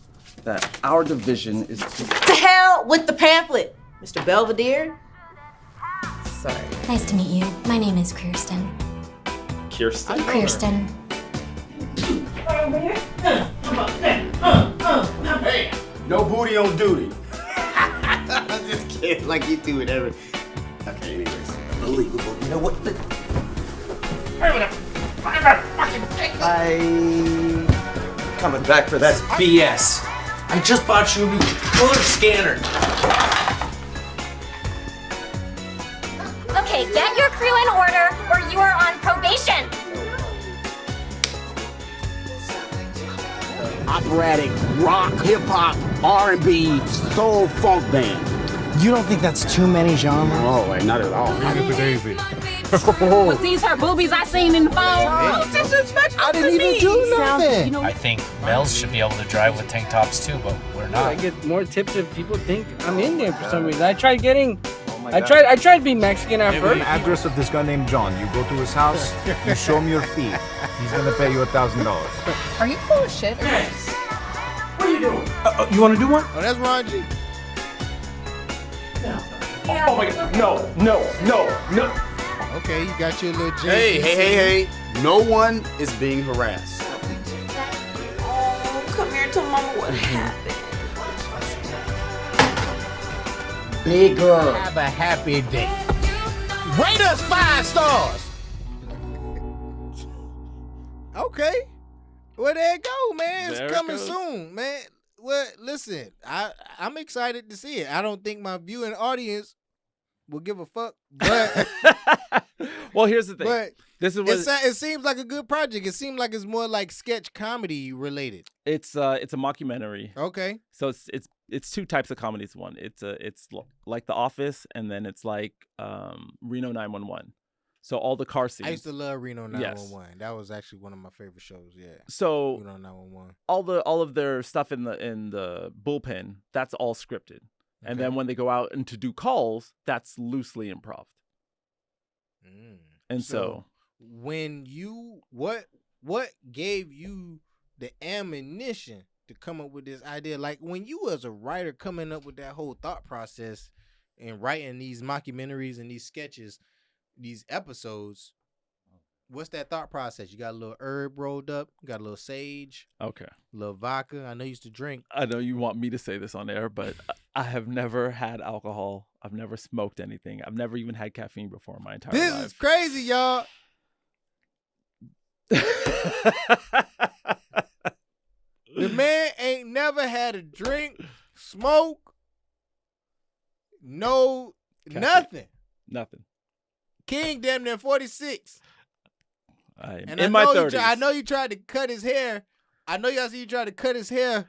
that our division is too... To hell with the pamphlet, Mr. Belvedere. Sorry. Nice to meet you. My name is Kirsten. Kirsten? Kirsten. No booty on duty. I'm just kidding. Like you do it every. Okay, anyways. Unbelievable. You know what? I coming back for that BS. I just bought you a new color scanner. Okay, get your crew in order or you are on probation. Operatic, rock, hip-hop, R&B, soul, funk band. You don't think that's too many genres? Oh, wait, not at all. Was these her boobies I seen in the phone? Oh, disrespectful I didn't even do nothing. I think males should be able to drive with tank tops too, but we're not. I get more tips if people think I'm Indian for some reason. I tried to be Mexican at first. The address of this guy named John. You go to his house, you show him your feet. He's gonna pay you $1,000. Are you full of shit? What are you doing? You wanna do one? Oh, that's Ron G. Oh my God! No! Okay, you got your little G. Hey! No one is being harassed. Oh, come here to mama. What happened? Bigger. Have a happy day. Rate us 5 stars. Okay. Well, there it go, man. It's There it coming goes. soon, man. Well, listen, I'm excited to see it. I don't think my viewing audience will give a fuck, but Well, here's the thing. but This is what it seems like a good project. It seems like it's more like sketch comedy related. it's a mockumentary. Okay. So it's two types of comedies. One, it's like The Office, and then it's like Reno 911. So all the car scenes. I used to love Reno 911. Yes. That was actually one of my favorite shows. Yeah. So Reno 911. all of their stuff in the bullpen, that's all scripted. And Okay. then when they go out and to do calls, that's loosely improv. And so when you what gave you the ammunition to come up with this idea? Like when you as a writer coming up with that whole thought process and writing these mockumentaries and these sketches, these episodes, what's that thought process? You got a little herb rolled up, you got a little sage, okay. a little vodka. I know you used to drink. I know you want me to say this on air, but I have never had alcohol. I've never smoked anything. I've never even had caffeine before in my entire This life. is crazy, y'all. The man ain't never had a drink, smoke, no, Caffeine. nothing. Nothing. King damn near 46. I am And in my know 30s. I know you tried to cut his hair. I know y'all see you tried to cut his hair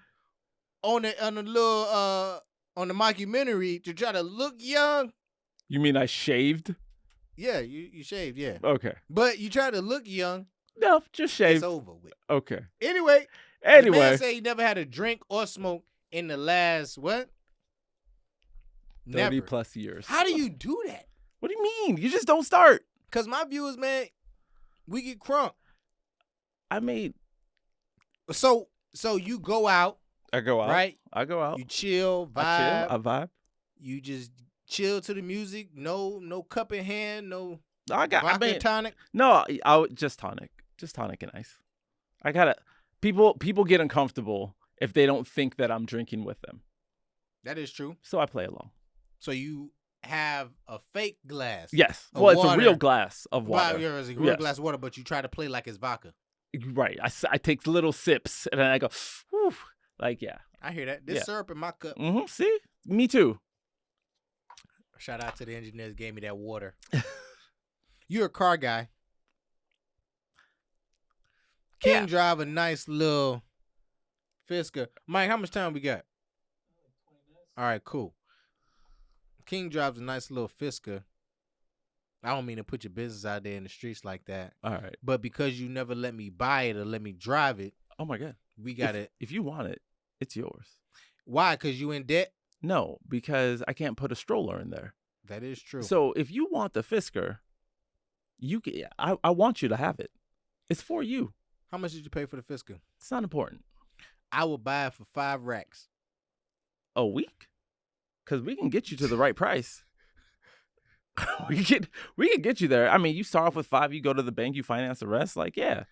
on the little on the mockumentary to try to look young. You mean I shaved? Yeah, you shaved, yeah. Okay. But you try to look young, No, just shaved. it's over with. Okay. Anyway, the man Anyway, say he never had a drink or smoke in the last what? 30 Never. plus years. How do you do that? What do you mean? You just don't start. Cause my viewers, man, we get crunk. I made. So you go out, I go out. right? I go out. You chill, vibe. I chill. I vibe. You just chill to the music. No cup in hand. No I vodka mean, tonic. no, I just tonic and ice. I gotta. People get uncomfortable if they don't think that I'm drinking with them. That is true. So I play along. So you have a fake glass. Yes. Of Well, it's a water. real glass of water. Wow, yeah, it's a real Yes. glass of water, but you try to play like it's vodka. Right. I take little sips and then I go, whew, like, yeah. I hear that. There's Yeah. syrup in my cup. Mm-hmm. See? Me too. Shout out to the engineers who gave me that water. You're a car guy. King drive a nice little Fisker. Mike, how much time we got? All right, cool. King drives a nice little Fisker. I don't mean to put your business out there in the streets like that. All right. But because you never let me buy it or let me drive it, Oh, my God. we got it. If you want it, it's yours. Why? Because you in debt? No, because I can't put a stroller in there. That is true. So if you want the Fisker, you can, I want you to have it. It's for you. How much did you pay for the Fisker? It's not important. I will buy it for 5 racks. A week? Because we can get you to the right price. we can get you there. I mean, you start off with 5, you go to the bank, you finance the rest. Like, yeah.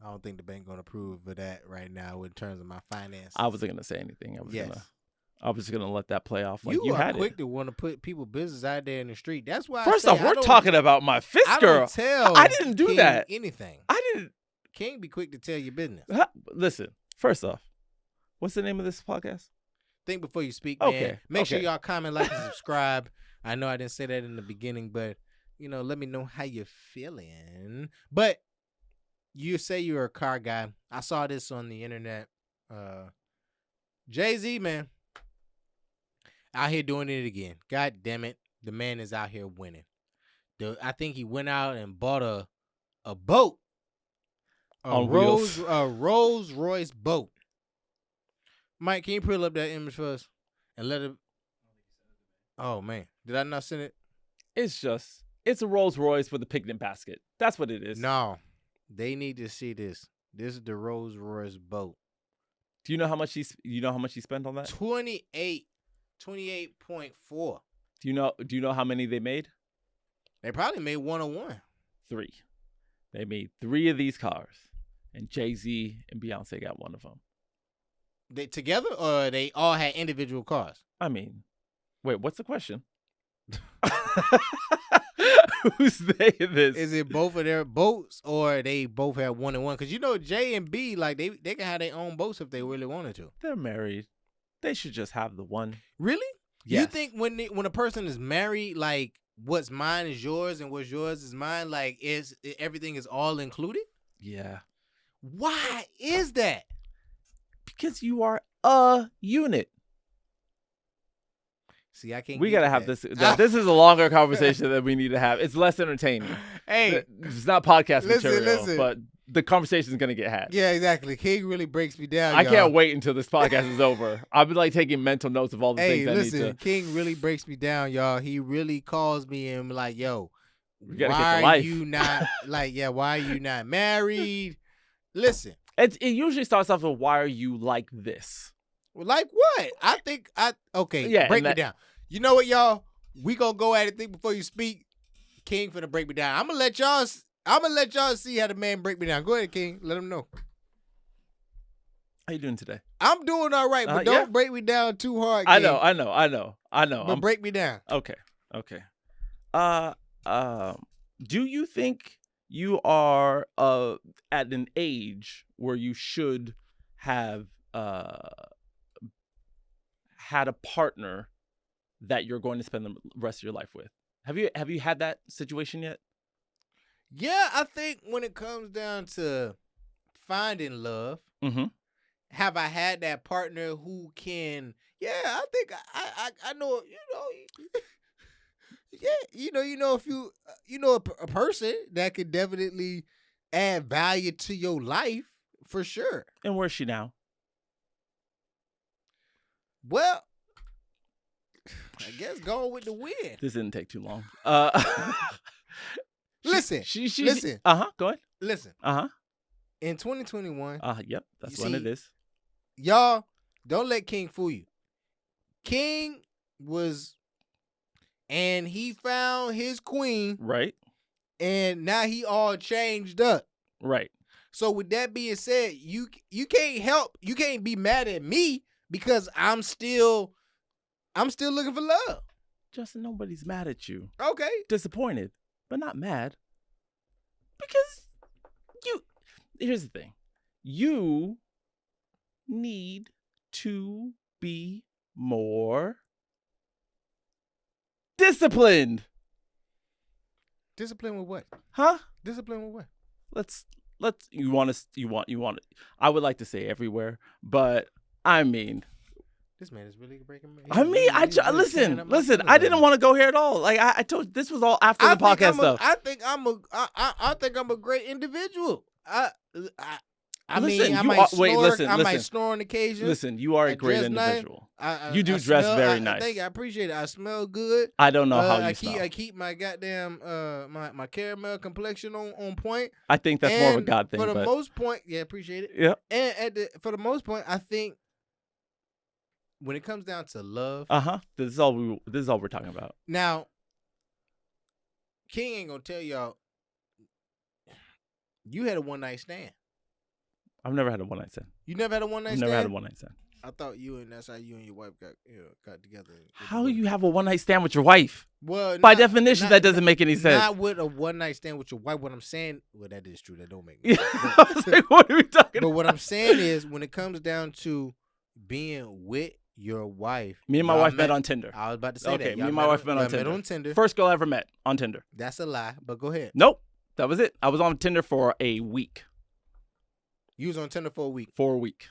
I don't think the bank gonna approve for that right now in terms of my finances. I wasn't gonna say anything. I was gonna let that play off. Like, you are had quick to want to put people business out there in the street. That's why. First off, we're talking about my fist girl. I didn't do King that. Anything. I didn't. King be quick to tell your business. Listen. First off, what's the name of this podcast? Think before you speak, man. Okay. Make sure y'all comment, like, and subscribe. I know I didn't say that in the beginning, but let me know how you're feeling. But you say you're a car guy. I saw this on the internet. Jay-Z, man, out here doing it again. God damn it, the man is out here winning. I think he went out and bought a boat, a Rolls Royce boat. Mike, can you pull up that image for us and let it? Oh man, did I not send it? It's a Rolls Royce with a picnic basket. That's what it is. No, they need to see this. This is the Rolls Royce boat. Do you know how much he spent on that? 28.4. Do you know how many they made? They probably made 101. 3. They made 3 of these cars, and Jay-Z and Beyonce got one of them. They together, or they all had individual cars? I mean, wait, what's the question? Who's they in this? Is it both of their boats, or they both have 1 and 1? Because J and B, like they can have their own boats if they really wanted to. They're married. They should just have the one. Really? Yes. You think when a person is married, like what's mine is yours and what's yours is mine, like everything is all included? Yeah. Why is that? Because you are a unit. See, I can't. We gotta have this. This is a longer conversation that we need to have. It's less entertaining. Hey, it's not podcast material, listen. but the conversation is gonna get had. Yeah, exactly. King really breaks me down. I can't wait until this podcast is over. I'll be like taking mental notes of all the things I need to. King really breaks me down, y'all. He really calls me and like, yo, why are you not why are you not married? Listen. It usually starts off with, why are you like this? Like what? Break me down. You know what, y'all? We gonna go at it. Think before you speak. King finna break me down. I'm gonna let y'all see how the man break me down. Go ahead, King. Let him know. How you doing today? I'm doing all right, but don't break me down too hard, King. I know. But break me down. Okay. Do you think you are at an age where you should have had a partner that you're going to spend the rest of your life with? Have you had that situation yet? Yeah, I think when it comes down to finding love, have I had that partner who can? Yeah, I think I know. Yeah, if you a person that could definitely add value to your life for sure. And where's she now? Well, I guess going with the win. This didn't take too long. Listen. Listen. Go ahead. Listen. In 2021. Yep. That's when it is. Y'all, don't let King fool you. King and he found his queen. Right. And now he all changed up. Right. So with that being said, you can't be mad at me because I'm still looking for love. Justin, nobody's mad at you. Okay. Disappointed, but not mad. Because here's the thing. You need to be more disciplined. Discipline with what? Huh? Discipline with what? You want it. I would like to say everywhere, but I mean, this man is really breaking me. Listen. I didn't want to go here at all. Like I told you, this was all after the podcast stuff. I think I'm a great individual. I Listen, mean, I you might are- snore. wait, listen, I might listen. snore on occasion. Listen, you are a I great dress nice. individual. I You do I dress smell- very I nice. Thank you. I appreciate it. I smell good. I don't know how you I smell. keep my goddamn my caramel complexion on point. I think that's more of a And God thing. For the but most point, yeah, appreciate it. yeah. And for the most point, I think when it comes down to love, This is all we're talking about. now King ain't gonna tell y'all you had a one night stand. I've never had a one night stand. You never had a one night I've stand. never had a one night stand. I thought that's how you and your wife got together. How you have a one night stand with your wife? Well, By definition, that doesn't make any sense. Not with a one night stand with your wife. What I'm saying, well, that is true. That don't make Yeah, sense. I was like, what are we talking But about? what I'm saying is, when it comes down to being with your wife, Me and my y'all wife met on Tinder. I was about to say that. Okay, me Y'all and my wife met on y'all Tinder. on Tinder. First girl I ever met on Tinder. That's a lie, but go ahead. Nope, that was it. I was on Tinder for a week. You was on Tinder for a week. For a week.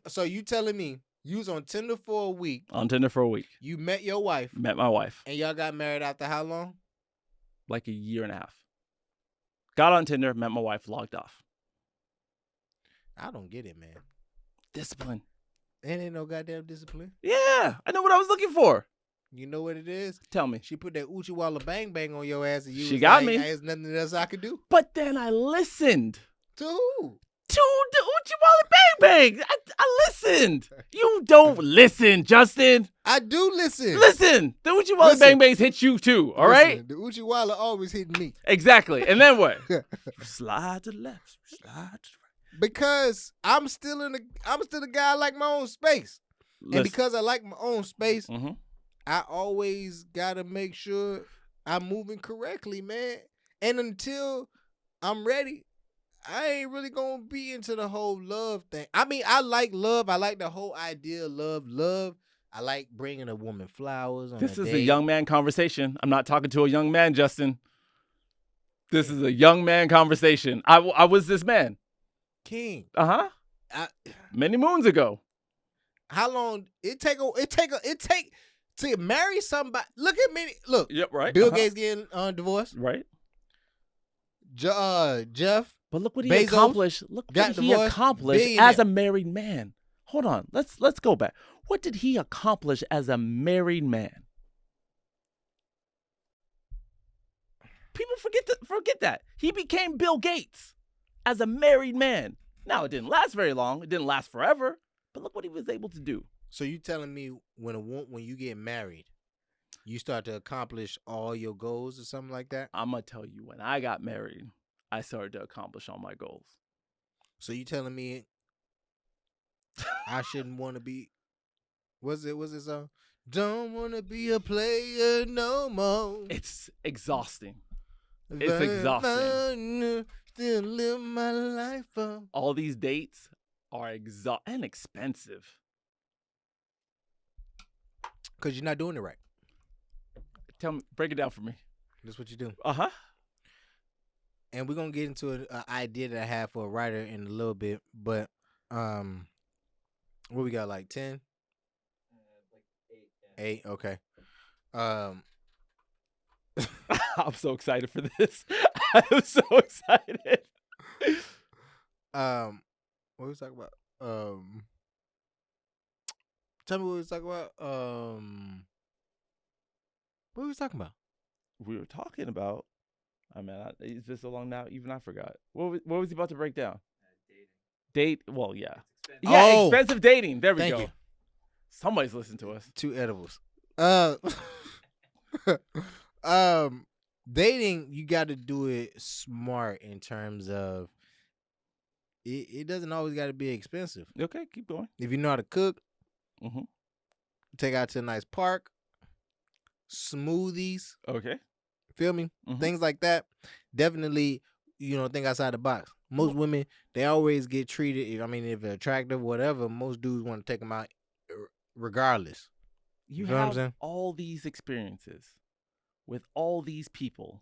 So you telling me you was on Tinder for a week? On Tinder for a week. You met your wife, Met my wife. and y'all got married after how long? Like a year and a half. Got on Tinder, met my wife, logged off. I don't get it, man. Discipline. Ain't no goddamn discipline. Yeah, I know what I was looking for. You know what it is? Tell me. She put that Uchi Walla bang bang on your ass, and you She was got like, me. There's nothing else I could do. But then I listened To who? to the Uchiwala Bang Bang. I listened. You don't listen, Justin. I do listen. Listen. The Uchiwala Bang Bangs hit you too, all right? The Uchi Walla always hitting me. Exactly. And then what? Slide to the left. Slide to the right. Because I'm still a guy I like my own space. And because I like my own space, I always gotta make sure I'm moving correctly, man. And until I'm ready, I ain't really gonna be into the whole love thing. I mean, I like love. I like the whole idea of love. I like bringing a woman flowers on This a is date. a young man conversation. I'm not talking to a young man, Justin. This is a young man conversation. I was this man. King. Many moons ago. How long it take to marry somebody? Look at me. Look. Yep, right. Bill Gates getting divorced. Right. Jeff. But look what he Bezos accomplished. Look what got he divorced, accomplished billionaire. as a married man. Hold on. Let's go back. What did he accomplish as a married man? People forget that. He became Bill Gates as a married man. Now, it didn't last very long. It didn't last forever. But look what he was able to do. So you telling me when you get married, you start to accomplish all your goals or something like that? I'm going to tell you, when I got married, I started to accomplish all my goals. So you telling me I shouldn't want to be, what's it song? Don't want to be a player no more. It's exhausting. It's exhausting. Still live my life on. All these dates are and expensive. Because you're not doing it right. Tell me, break it down for me. That's what you do. Uh-huh. And we're going to get into an idea that I have for a writer in a little bit. But what we got, like 10? Like 8, okay. I'm so excited for this. I'm so excited. What was we talking about? Tell me what we was talking about. What we was talking about? We were talking about. I mean, it's been so long now. Even I forgot. What was he about to break down? Date. Well, yeah. Yeah, expensive dating. There we go. You. Somebody's listening to us. 2 edibles. Dating, you got to do it smart in terms of it doesn't always got to be expensive. Okay, keep going. If you know how to cook, take out to a nice park, smoothies. Okay. Feel me? Things like that. Definitely, think outside the box. Most women, they always get treated, if they're attractive, whatever, most dudes want to take them out regardless. You know what I'm have saying? all these experiences with all these people.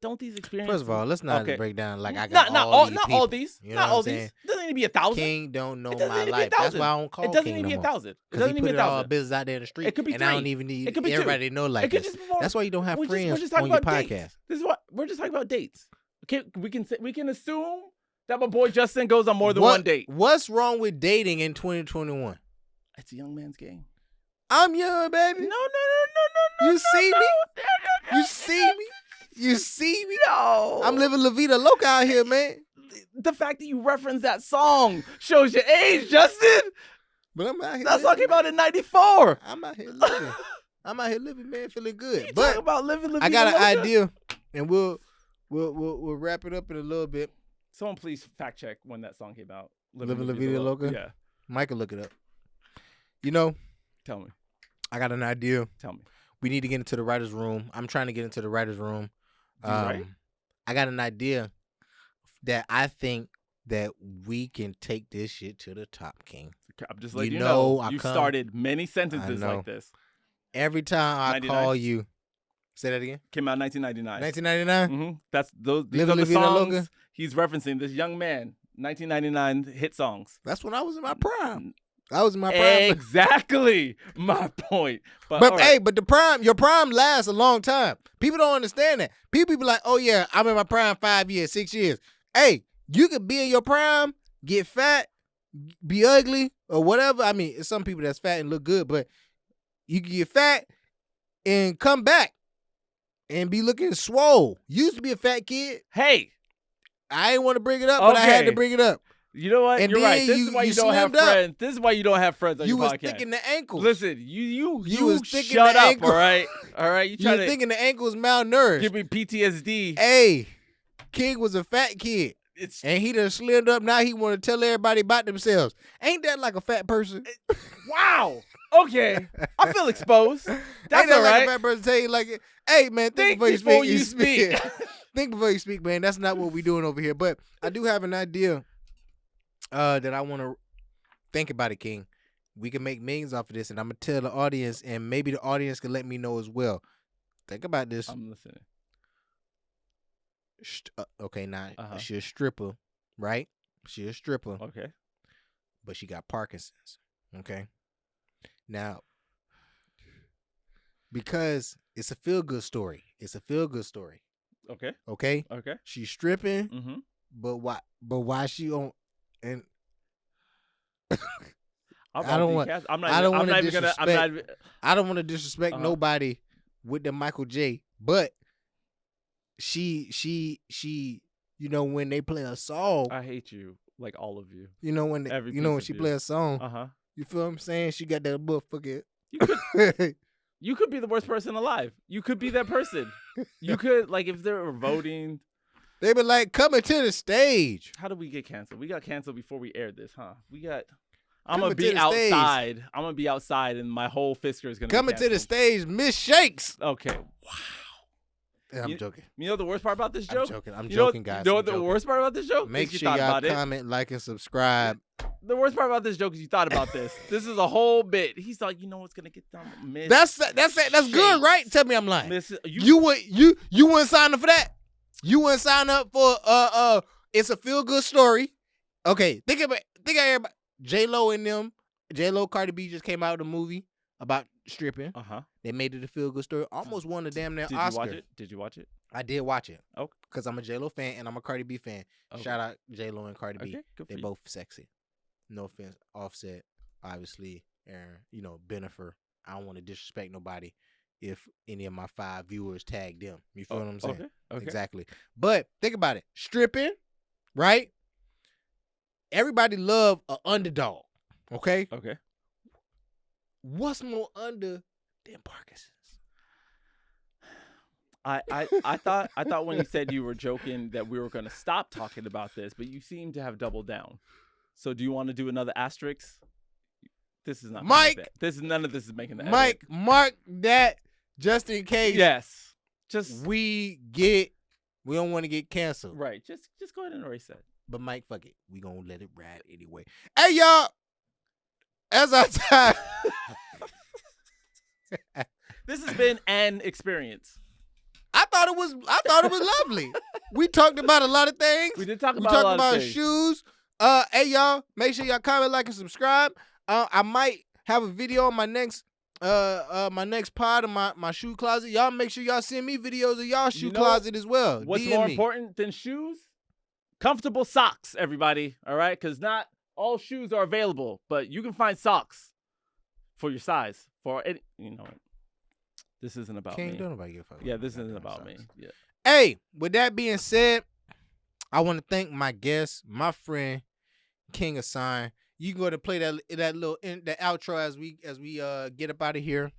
Don't these experiences? First of all, let's not break down like I not got all these not people. all these. You know Not what all I'm saying? these. Doesn't need to be 1,000. King don't know It doesn't my need to be life. 1,000. That's why I don't call It doesn't King need to be no more. 1,000. It Because doesn't he need to put be it all 1,000. business out there in the street. It could be and 3. I don't even need It could be 2. everybody to know like It could this. just be more. That's why you don't have We're friends just talking on your about podcast. dates. This is what we're just talking about dates. Okay, we can assume that my boy Justin goes on more than one date. What's wrong with dating in 2021? It's a young man's game. I'm young, baby. No. You see me? You see me? You see me? No. I'm living La Vida Loca out here, man. The fact that you reference that song shows your age, Justin. But I'm out here. That song came out in '94. I'm out here living. I'm out here living, man, feeling good. You But talking about living La I Vida got an Loca? idea, and we'll wrap it up in a little bit. Someone please fact check when that song came out. Living La Vida Loca? Yeah. Mike will look it up. You know, Tell me. I got an idea. Tell me. We need to get into the writer's room. I'm trying to get into the writer's room. You right? I got an idea that I think that we can take this shit to the top, King. I'm just letting You you know, know. You've started many sentences know. like this. Every time I 99? call you, say that again. Came out in 1999. 1999. That's those. These Living are La the Vida songs Loca? he's referencing. This young man, 1999 hit songs. That's when I was in my prime. I was in my prime. Exactly my point. But But all right. hey, but your prime lasts a long time. People don't understand that. People be like, oh yeah, I'm in my prime 5 years, 6 years. Hey, you could be in your prime, get fat, be ugly, or whatever. I mean, it's some people that's fat and look good, but you can get fat and come back and be looking swole. Used to be a fat kid. Hey, I didn't want to bring it up, but I had to Okay. bring it up. you know what? And You're then right. This is why you don't have slimmed up. friends. This is why you don't have friends on You your was podcast. thick in the ankles. Listen, you was thick in shut the up. ankle. All right, all right. You You try was to thinking the ankles malnourished. give me PTSD. Hey, King was a fat kid. It's And he done slimmed up. Now he want to tell everybody about themselves. Ain't that like a fat person? wow. Okay, I feel exposed. That's Ain't that all like right. a fat person tell you like, hey man, think before you speak. Think before you speak, man. That's not what we doing over here. But I do have an idea that I want to think about it, King. We can make millions off of this, and I'm gonna tell the audience, and maybe the audience can let me know as well. Think about this. I'm listening. Okay, now she a stripper, right? She a stripper, Okay. but she got Parkinson's. Okay. Now, because it's a feel good story. It's a feel good story. Okay. Okay. Okay. She's stripping, Mm-hmm. but why she on and I don't want- I'm not. I don't I'm wanna not even gonna. I'm not. disrespect- I don't want to disrespect nobody with the Michael J, but she you know when they play a song, I hate you, like all of you. you know when every you know piece when of she you. play a song, Uh-huh. you feel what I'm saying? She got that motherfucker. You could be the worst person alive. You could be that person. You could, like, if they were voting. They be like coming to the stage. How did we get canceled? We got canceled before we aired this, huh? I'm Coming gonna to be the stage. outside. I'm gonna be outside, and my whole fisker is gonna Coming be to the canceled. stage, Miss Shakes. Okay. Yeah, I'm You- joking. You know the worst part about this I'm joke? joking. I'm You know- joking, guys. You know I'm what the joking. worst part about this joke? Make is you sure thought y'all about it. comment, like, and subscribe. The worst part about this joke is you thought about this. This is a whole bit. He's like, you know what's gonna get done, Miss. That's good, right? Tell me I'm lying. Miss, You wouldn't sign up for that. You wouldn't sign up for it's a feel good story. Okay, think of everybody. J-Lo and them. J-Lo, Cardi B just came out with a movie about stripping. They made it a feel good story. Almost won a damn near Did Oscar. you watch it? Did you watch it? I did watch it. Oh, because I'm a J-Lo fan and I'm a Cardi B fan. Okay. Shout out J-Lo and Cardi B. Okay, good They for you. both sexy. No offense, Offset, obviously, and Benifer. I don't want to disrespect nobody if any of my 5 viewers tag them. You feel what I'm saying? Okay. Exactly. But think about it. Stripping, right? Everybody love an underdog. Okay? Okay. What's more under than Parkinson's? I thought when you said you were joking that we were gonna stop talking about this, but you seem to have doubled down. So do you want to do another asterisk? This is not Mike. None of this is making the edit. Mike, mark that just in case. Yes. Just we don't want to get canceled. right. Just go ahead and erase that. But Mike, fuck it. We gonna let it ride anyway. Hey y'all. As I time. This has been an experience. I thought it was lovely. We talked about a lot of things. We did talk We about talked a lot about of things. shoes. Hey y'all, make sure y'all comment, like, and subscribe. I might have a video on my next pod of my shoe closet. Y'all make sure y'all send me videos of y'all shoe You know closet as well. What's DM more me. important than shoes? Comfortable socks, everybody. All right, because not all shoes are available, but you can find socks for your size. For any, you know, this isn't about me. Don't nobody give a fuck. Yeah, this isn't about me. Yeah. Hey, with that being said, I want to thank my guest, my friend, King Hassan. You can go to play that that outro as we get up out of here,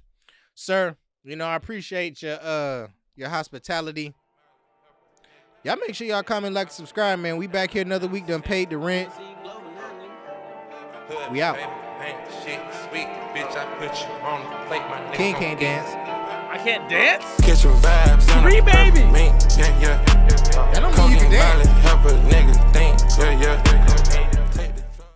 sir. You know I appreciate your hospitality. Y'all make sure y'all comment, like, subscribe, man. We back here another week. Done paid the rent. We out. King can't dance. I can't dance? Catch your vibes. Rebound.